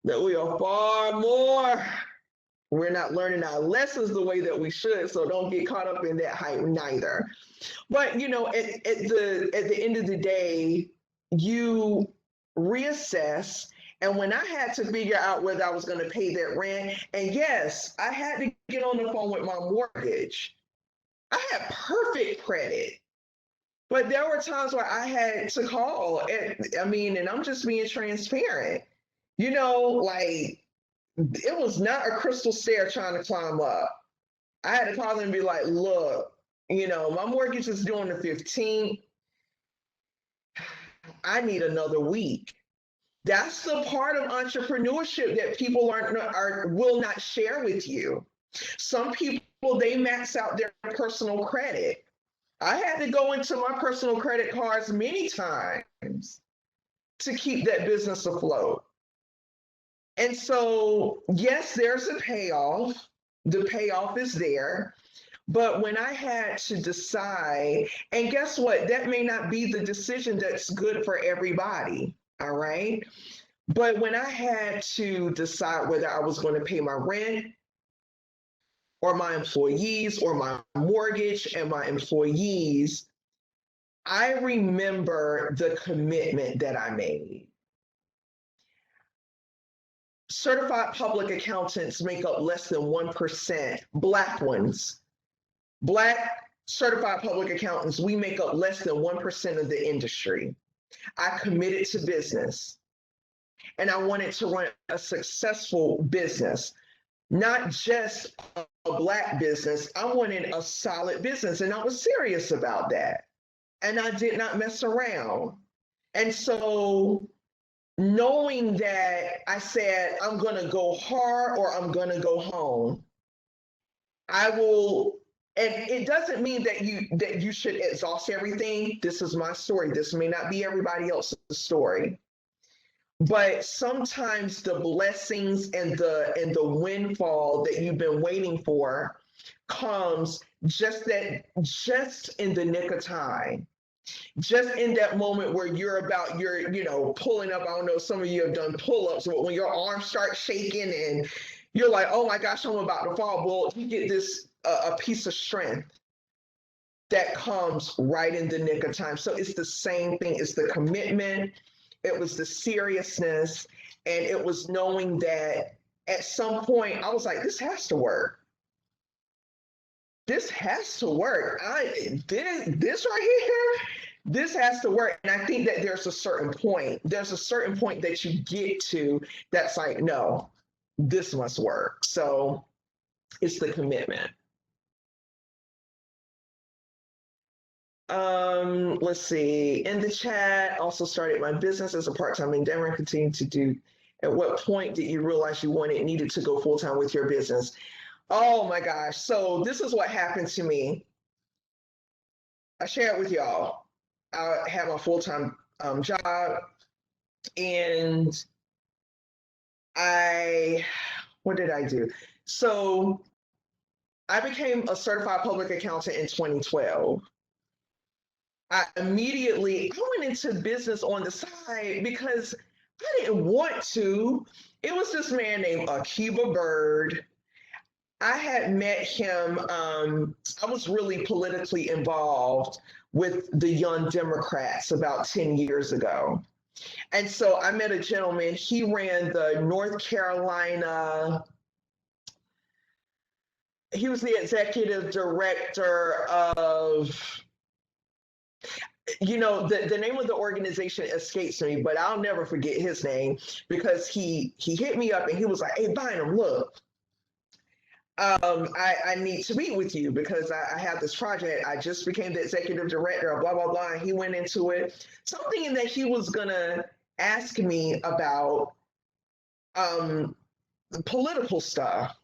that we are far more. We're not learning our lessons the way that we should, so don't get caught up in that hype neither. But at the end of the day, you reassess. And when I had to figure out whether I was going to pay that rent, and yes, I had to get on the phone with my mortgage. I had perfect credit, but there were times where I had to call. And I'm just being transparent. It was not a crystal stair trying to climb up. I had to call them and be like, look, my mortgage is due on the 15th. I need another week. That's the part of entrepreneurship that people will not share with you. Some people, they max out their personal credit. I had to go into my personal credit cards many times to keep that business afloat. And so, yes, there's a payoff. The payoff is there. But when I had to decide, and guess what? That may not be the decision that's good for everybody. All right. But when I had to decide whether I was going to pay my rent or my employees or my mortgage and my employees, I remember the commitment that I made. Certified public accountants make up less than 1%, Black ones. Black certified public accountants, we make up less than 1% of the industry. I committed to business and I wanted to run a successful business, not just a Black business. I wanted a solid business and I was serious about that. And I did not mess around. And so knowing that, I said, I'm going to go hard or I'm going to go home. I will, and it doesn't mean that you should exhaust everything. This is my story. This may not be everybody else's story. But sometimes the blessings and the windfall that you've been waiting for comes just in the nick of time. Just in that moment where you're pulling up. I don't know, some of you have done pull-ups, but when your arms start shaking and you're like, oh my gosh, I'm about to fall. Well, you get this a piece of strength that comes right in the nick of time. So it's the same thing. It's the commitment. It was the seriousness. And it was knowing that at some point I was like, this has to work. This has to work. This right here, this has to work. And I think that there's a certain point that you get to that's like, no, this must work. So it's the commitment. Let's see. In the chat, also started my business as a part-time endeavor and continue to do. At what point did you realize you needed to go full-time with your business? Oh my gosh. So this is what happened to me. I share it with y'all. I had my full-time job and what did I do? So I became a certified public accountant in 2012. I went into business on the side because I didn't want to. It was this man named Akiba Bird. I had met him. I was really politically involved with the Young Democrats about 10 years ago. And so I met a gentleman. He ran the North Carolina. He was the executive director of, the name of the organization escapes me, but I'll never forget his name because he hit me up and he was like, hey, Bynum, look. I need to meet with you because I have this project. I just became the executive director of blah, blah, blah. And he went into it. Something that he was going to ask me about political stuff.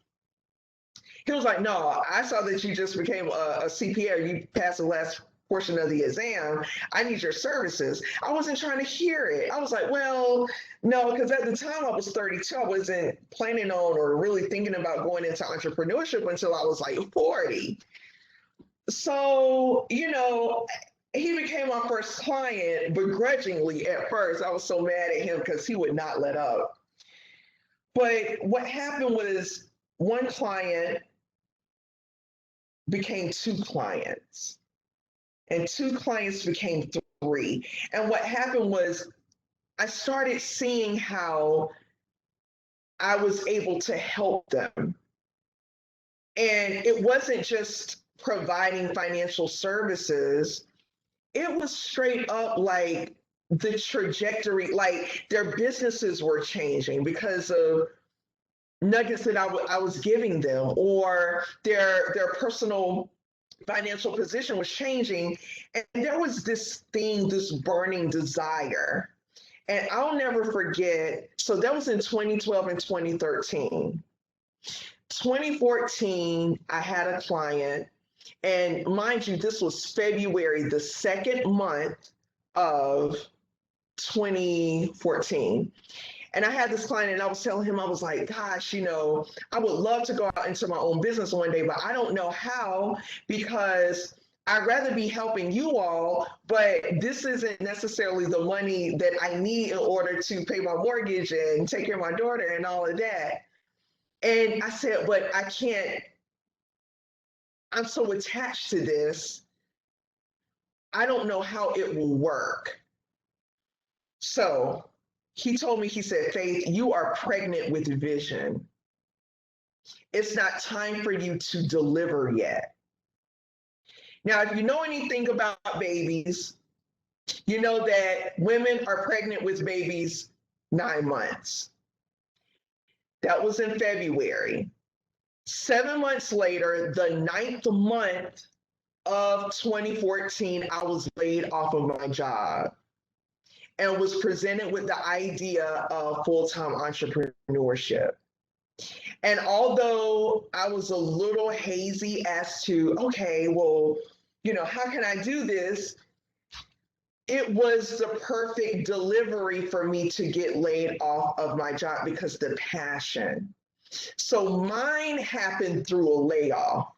He was like, no, I saw that you just became a CPA. You passed the last portion of the exam. I need your services. I wasn't trying to hear it. I was like, well, no, because at the time I was 32. I wasn't planning on or really thinking about going into entrepreneurship until I was like 40. So, he became my first client begrudgingly at first. I was so mad at him because he would not let up. But what happened was one client became two clients. And two clients became three. And what happened was I started seeing how I was able to help them. And it wasn't just providing financial services. It was straight up like the trajectory, like their businesses were changing because of nuggets that I was giving them, or their personal financial position was changing. And there was this burning desire. And I'll never forget. So that was in 2012 and 2013. 2014, I had a client. And mind you, this was February, the second month of 2014. And I had this client and I was telling him, I was like, gosh, I would love to go out into my own business one day, but I don't know how because I'd rather be helping you all, but this isn't necessarily the money that I need in order to pay my mortgage and take care of my daughter and all of that. And I said, but I can't I'm so attached to this, I don't know how it will work. So he told me, he said, Faith, you are pregnant with vision. It's not time for you to deliver yet. Now, if you know anything about babies, you know that women are pregnant with babies 9 months. That was in February. 7 months later, the 9th month of 2014, I was laid off of my job and was presented with the idea of full-time entrepreneurship. And although I was a little hazy as to, okay, well, how can I do this? It was the perfect delivery for me to get laid off of my job because the passion. So mine happened through a layoff.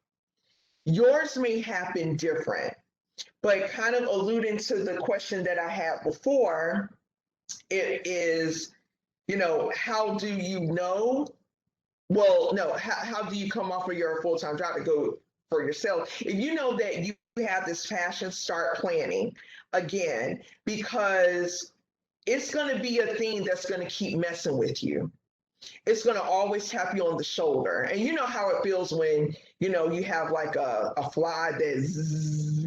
Yours may happen different, but kind of alluding to the question that I had before, it is, how do you know? Well, no, how do you come off of your full-time job to go for yourself? If you know that you have this passion, start planning again, because it's going to be a thing that's going to keep messing with you. It's going to always tap you on the shoulder. And you know how it feels when, you have like a fly that's,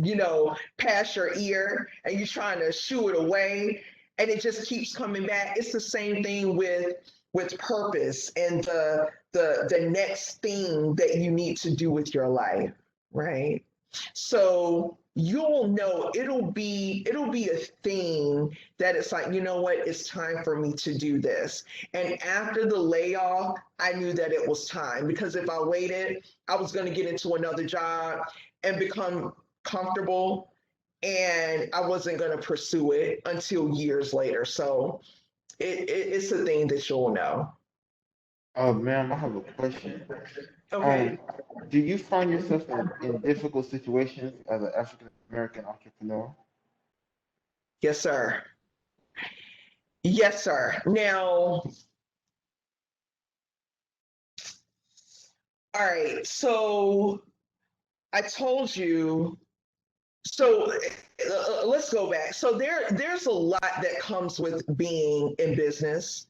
past your ear and you're trying to shoo it away and it just keeps coming back. It's the same thing with purpose and the next thing that you need to do with your life, right? So you'll know it'll be a thing that it's like, you know what, it's time for me to do this. And after the layoff, I knew that it was time, because if I waited, I was going to get into another job and become comfortable, and I wasn't going to pursue it until years later. So it's a thing that you'll know.
Ma'am, I have a question.
Okay.
Do you find yourself in difficult situations as an African American entrepreneur?
Yes, sir. Yes, sir. Now, all right. So I told you. So let's go back. So there's a lot that comes with being in business,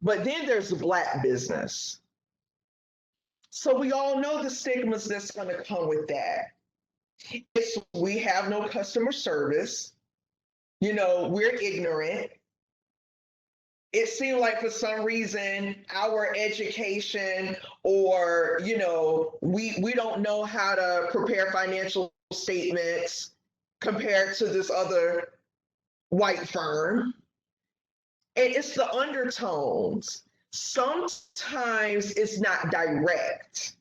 but then there's the Black business. So we all know the stigmas that's going to come with that. We have no customer service. We're ignorant. It seemed like for some reason our education, or we don't know how to prepare financial statements compared to this other white firm. And it's the undertones. Sometimes it's not direct,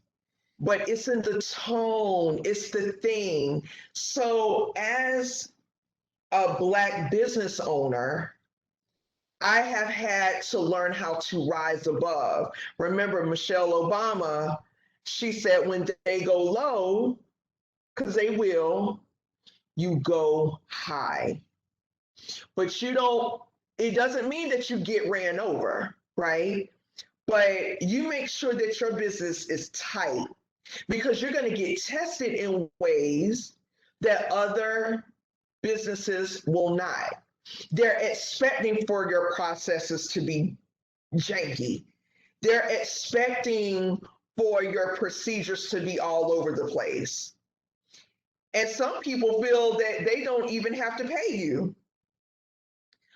but it's in the tone, it's the thing. So as a Black business owner, I have had to learn how to rise above. Remember, Michelle Obama, she said, when they go low, because they will, you go high. But it doesn't mean that you get ran over, right? But you make sure that your business is tight, because you're going to get tested in ways that other businesses will not. They're expecting for your processes to be janky. They're expecting for your procedures to be all over the place. And some people feel that they don't even have to pay you.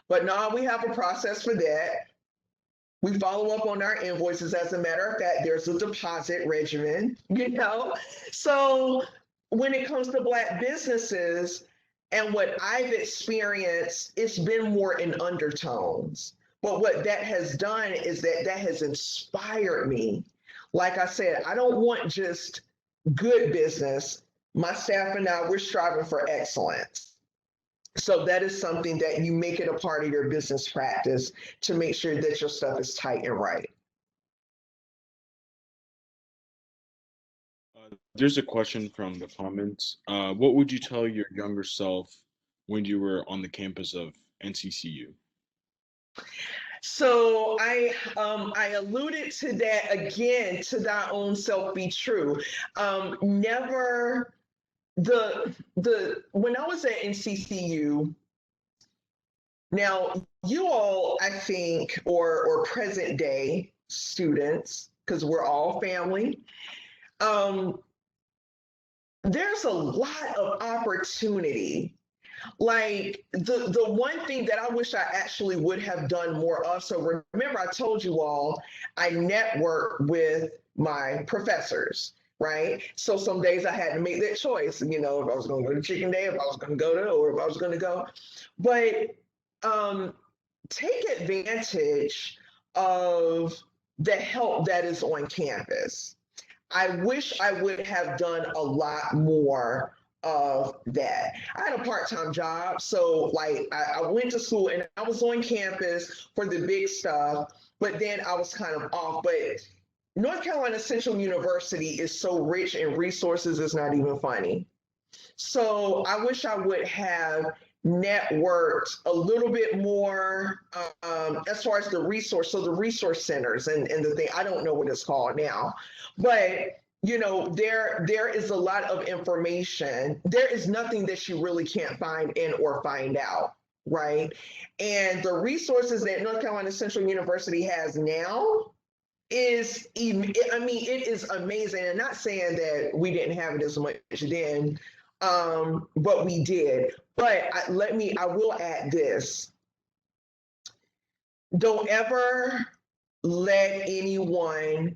But now we have a process for that. We follow up on our invoices. As a matter of fact, there's a deposit regimen, So when it comes to Black businesses, and what I've experienced, it's been more in undertones. But what that has done is that has inspired me. Like I said, I don't want just good business. My staff and I, we're striving for excellence. So that is something that you make it a part of your business practice to make sure that your stuff is tight and right.
There's a question from the comments. What would you tell your younger self when you were on the campus of NCCU?
So I alluded to that again, to thy own self be true. Never the when I was at NCCU, now you all, I think, or present day students, because we're all family, um, there's a lot of opportunity. Like the one thing that I wish I actually would have done more of. So remember, I told you all I network with my professors, right? So some days I had to make that choice, if I was going to go to chicken day, if I was going to go to, or if I was going to go. But take advantage of the help that is on campus. I wish I would have done a lot more of that. I had a part-time job, so like I went to school and I was on campus for the big stuff, but then I was kind of off. But North Carolina Central University is so rich in resources, it's not even funny. So I wish I would have networked a little bit more as far as the resource. So the resource centers and the thing, I don't know what it's called now, but there is a lot of information. There is nothing that you really can't find in or find out, right? And the resources that North Carolina Central University has now it is amazing. And not saying that we didn't have it as much then, but we did. But I will add this. Don't ever let anyone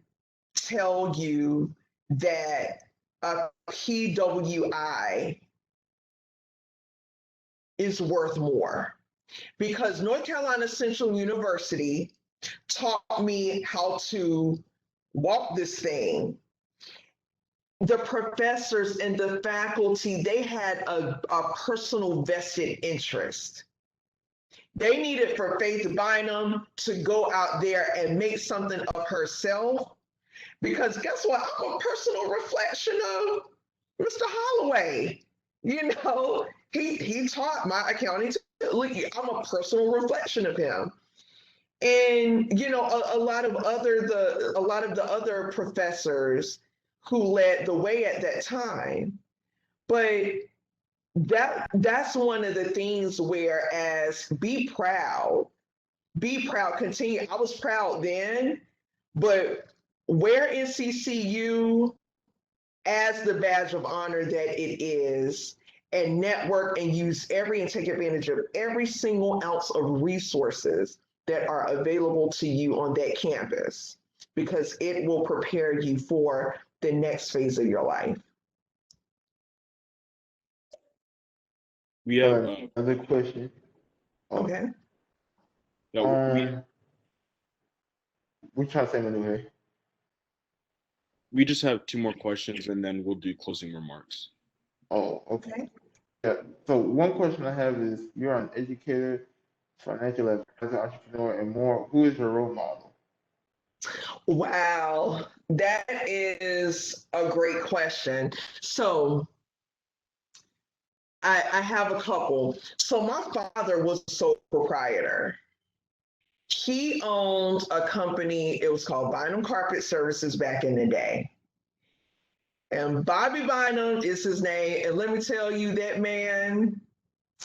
tell you that a PWI is worth more, because North Carolina Central University taught me how to walk this thing. The professors and the faculty, they had a personal vested interest. They needed for Faith Bynum to go out there and make something of herself, because guess what? I'm a personal reflection of Mr. Holloway. He taught my accounting. I'm a personal reflection of him. And a lot of the other professors who led the way at that time. But that's one of the things, whereas be proud, continue. I was proud then, but wear NCCU as the badge of honor that it is, and network and take advantage of every single ounce of resources that are available to you on that campus, because it will prepare you for the next phase of your life.
We have
another question.
Okay.
We trying to say Manu here.
We just have two more questions and then we'll do closing remarks.
Oh, okay. Yeah. So one question I have is: you're an educator, financial advisor, entrepreneur, and more. Who is your role model?
Wow, that is a great question. So I have a couple. So my father was a sole proprietor. He owned a company, it was called Bynum Carpet Services back in the day. And Bobby Bynum is his name. And let me tell you, that man,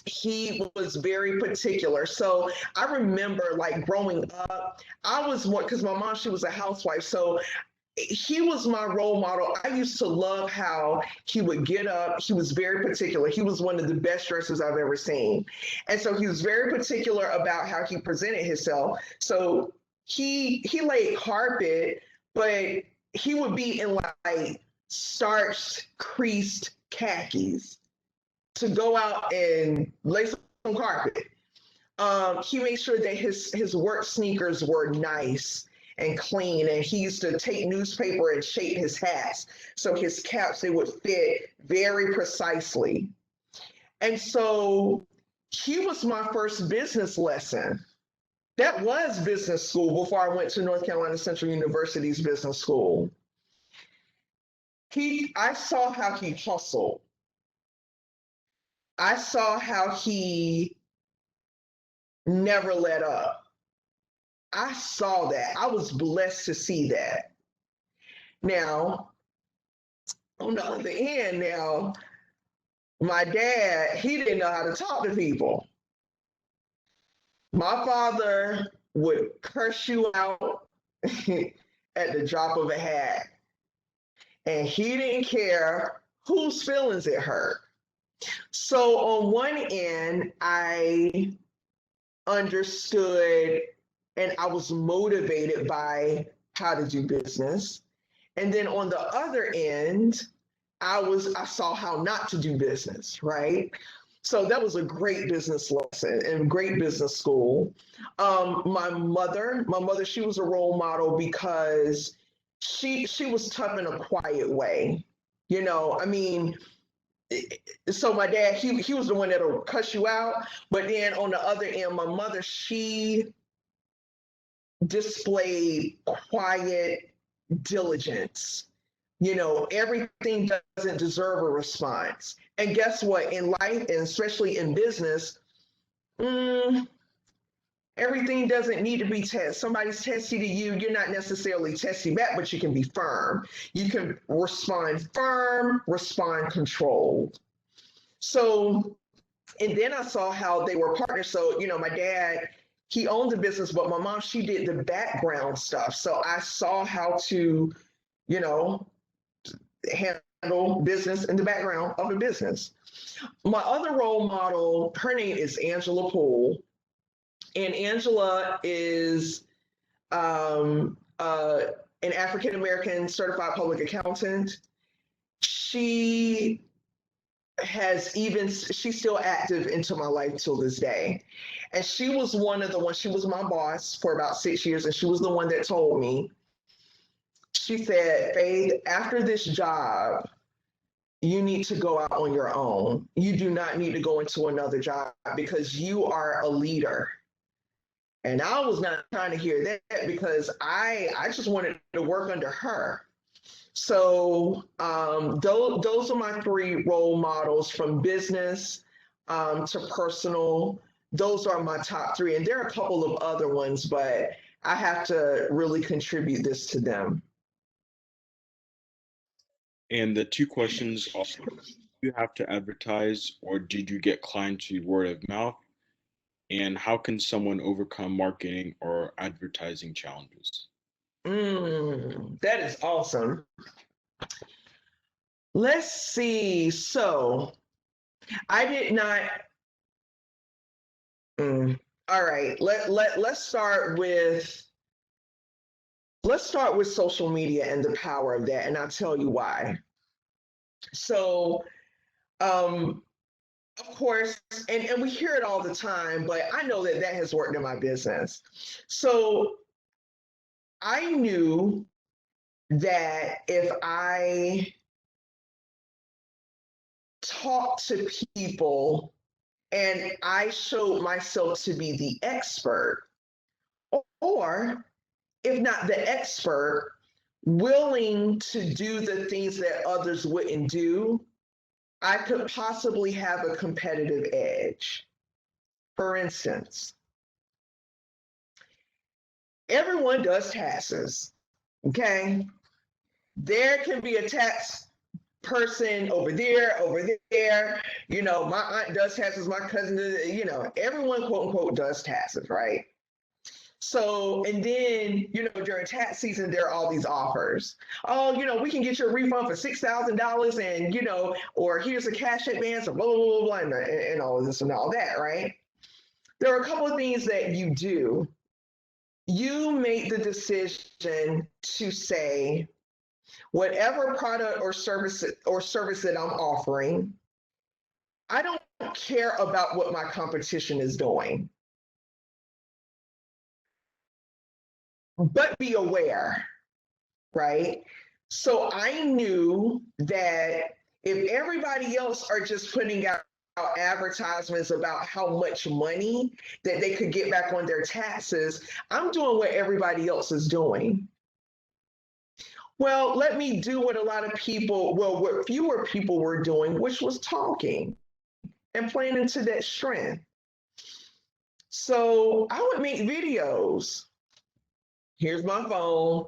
he was very particular. So I remember, like, growing up, I was more, because my mom, she was a housewife. So he was my role model. I used to love how he would get up. He was very particular. He was one of the best dressers I've ever seen. And so he was very particular about how he presented himself. So he laid carpet, but he would be in like starched, creased khakis to go out and lay some carpet. He made sure that his work sneakers were nice and clean, and he used to take newspaper and shape his hats so his caps, they would fit very precisely. And so he was my first business lesson. That was business school before I went to North Carolina Central University's business school. I saw how he hustled. I saw how he never let up. I saw that. I was blessed to see that. Now, on the other end, now, my dad, he didn't know how to talk to people. My father would curse you out at the drop of a hat, and he didn't care whose feelings it hurt. So, on one end, I understood and I was motivated by how to do business. And then on the other end, I saw how not to do business, right? So that was a great business lesson and great business school. My mother, she was a role model because she was tough in a quiet way. You know, I mean, so my dad, he was the one that'll cuss you out, but then on the other end, my mother, she displayed quiet diligence. You know, everything doesn't deserve a response. And guess what? In life, and especially in business, everything doesn't need to be tested. Somebody's testy to you, you're not necessarily testy back, but you can be firm. You can respond firm, respond controlled. So, and then I saw how they were partners. So, you know, my dad, he owned the business, but my mom, she did the background stuff. So I saw how to, you know, handle business in the background of a business. My other role model, her name is Angela Poole. And Angela is an African American certified public accountant. She's still active into my life till this day. And she was she was my boss for about 6 years, and she was the one that told me, she said, Faith, after this job, you need to go out on your own. You do not need to go into another job because you are a leader. And I was not trying to hear that because I just wanted to work under her. So those are my three role models, from business to personal. Those are my top three. And there are a couple of other ones, but I have to really contribute this to them.
And the two questions are, do you have to advertise, or did you get clients through word of mouth? And how can someone overcome marketing or advertising challenges?
That is awesome. Let's see. So I did not. All right. Let's start with social media and the power of that, and I'll tell you why. So, of course, and we hear it all the time, but I know that has worked in my business. So I knew that if I talked to people and I showed myself to be the expert, or if not the expert, willing to do the things that others wouldn't do, I could possibly have a competitive edge. For instance, everyone does taxes, okay? There can be a tax person over there. You know, my aunt does taxes, my cousin does, you know, everyone, quote unquote, does taxes, right? So, and then, you know, during tax season, there are all these offers. Oh, you know, we can get you a refund for $6,000 and, you know, or here's a cash advance, or blah, blah, blah, blah, and all of this and all that, right? There are a couple of things that you do. You make the decision to say, whatever product or service that I'm offering, I don't care about what my competition is doing. But be aware, right? So I knew that if everybody else are just putting out advertisements about how much money that they could get back on their taxes, I'm doing what everybody else is doing. Well, let me do what what fewer people were doing, which was talking and playing into that strength. So I would make videos Here's my phone.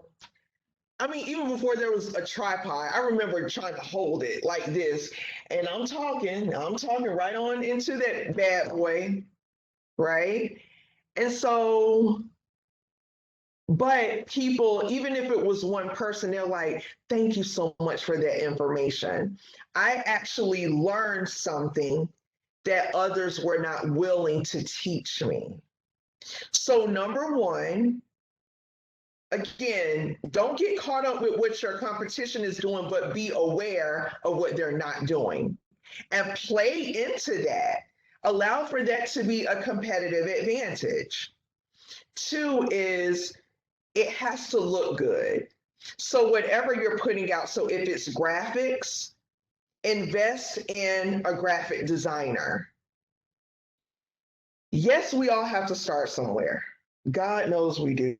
I mean, even before there was a tripod, I remember trying to hold it like this. And I'm talking right on into that bad boy, right? And so, but people, even if it was one person, they're like, thank you so much for that information. I actually learned something that others were not willing to teach me. So, number one, again, don't get caught up with what your competition is doing, but be aware of what they're not doing and play into that. Allow for that to be a competitive advantage. Two is it has to look good. So, whatever you're putting out, so if it's graphics, invest in a graphic designer. Yes, we all have to start somewhere. God knows we do.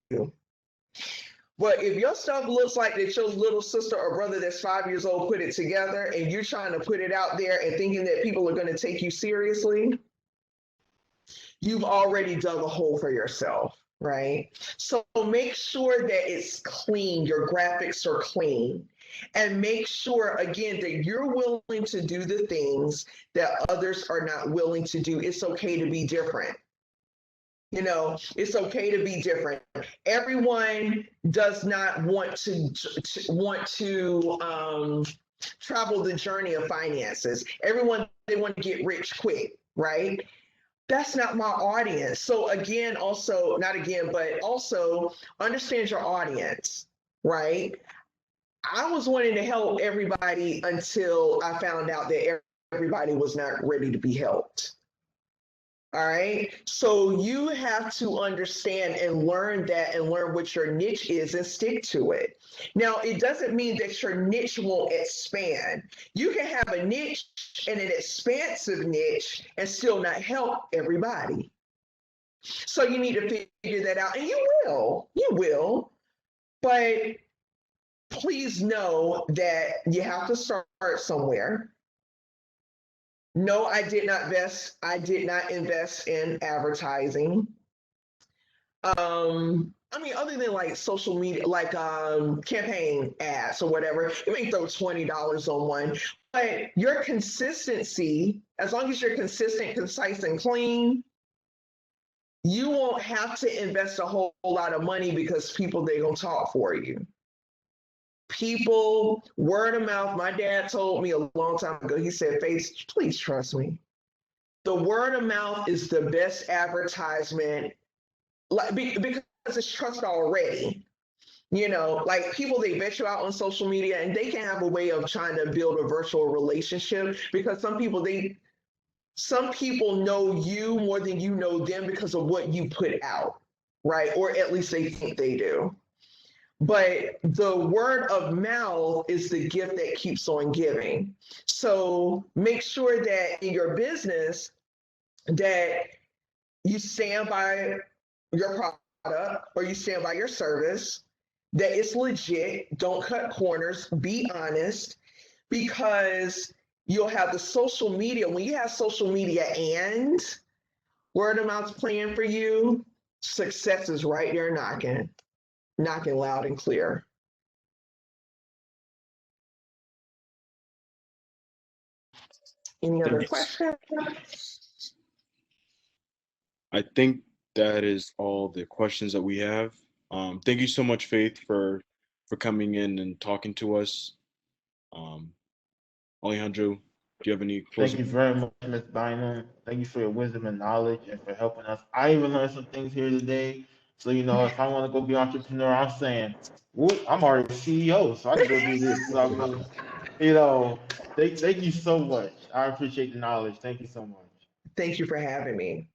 But if your stuff looks like that your little sister or brother that's 5 years old put it together and you're trying to put it out there and thinking that people are going to take you seriously, you've already dug a hole for yourself, right? So make sure that it's clean, your graphics are clean. And make sure, again, that you're willing to do the things that others are not willing to do. It's okay to be different. You know, it's okay to be different. Everyone does not want to travel the journey of finances. Everyone, they want to get rich quick, right? That's not my audience. So again, also, not again, but also understand your audience, right? I was wanting to help everybody until I found out that everybody was not ready to be helped. All right. So you have to understand and learn that and learn what your niche is and stick to it. Now, it doesn't mean that your niche won't expand. You can have a niche and an expansive niche and still not help everybody. So you need to figure that out, and you will. But please know that you have to start somewhere. No, I did not invest in advertising. I mean, other than like social media, like campaign ads or whatever, you may throw $20 on one. But your consistency, as long as you're consistent, concise, and clean, you won't have to invest a whole lot of money because people, they're gonna talk for you. People, word of mouth. My dad told me a long time ago, he said, Faith, please trust me. The word of mouth is the best advertisement, like, because it's trust already. You know, like people, they vet you out on social media and they can have a way of trying to build a virtual relationship because some people know you more than you know them because of what you put out, right? Or at least they think they do. But the word of mouth is the gift that keeps on giving. So make sure that in your business that you stand by your product or you stand by your service, that it's legit, don't cut corners, be honest, because you'll have the social media. When you have social media and word of mouth playing for you, success is right there knocking loud and clear. Any other questions?
I think that is all the questions that we have. Thank you so much, Faith, for coming in and talking to us. Alejandro, do you have any
Thank
closing?
you very much, Ms. Bynum. Thank you for your wisdom and knowledge and for helping us. I even learned some things here today. So, you know, if I want to go be an entrepreneur, I'm saying, whoop, I'm already a CEO, so I can go do this. So, I'm gonna, you know, thank you so much. I appreciate the knowledge. Thank you so much.
Thank you for having me.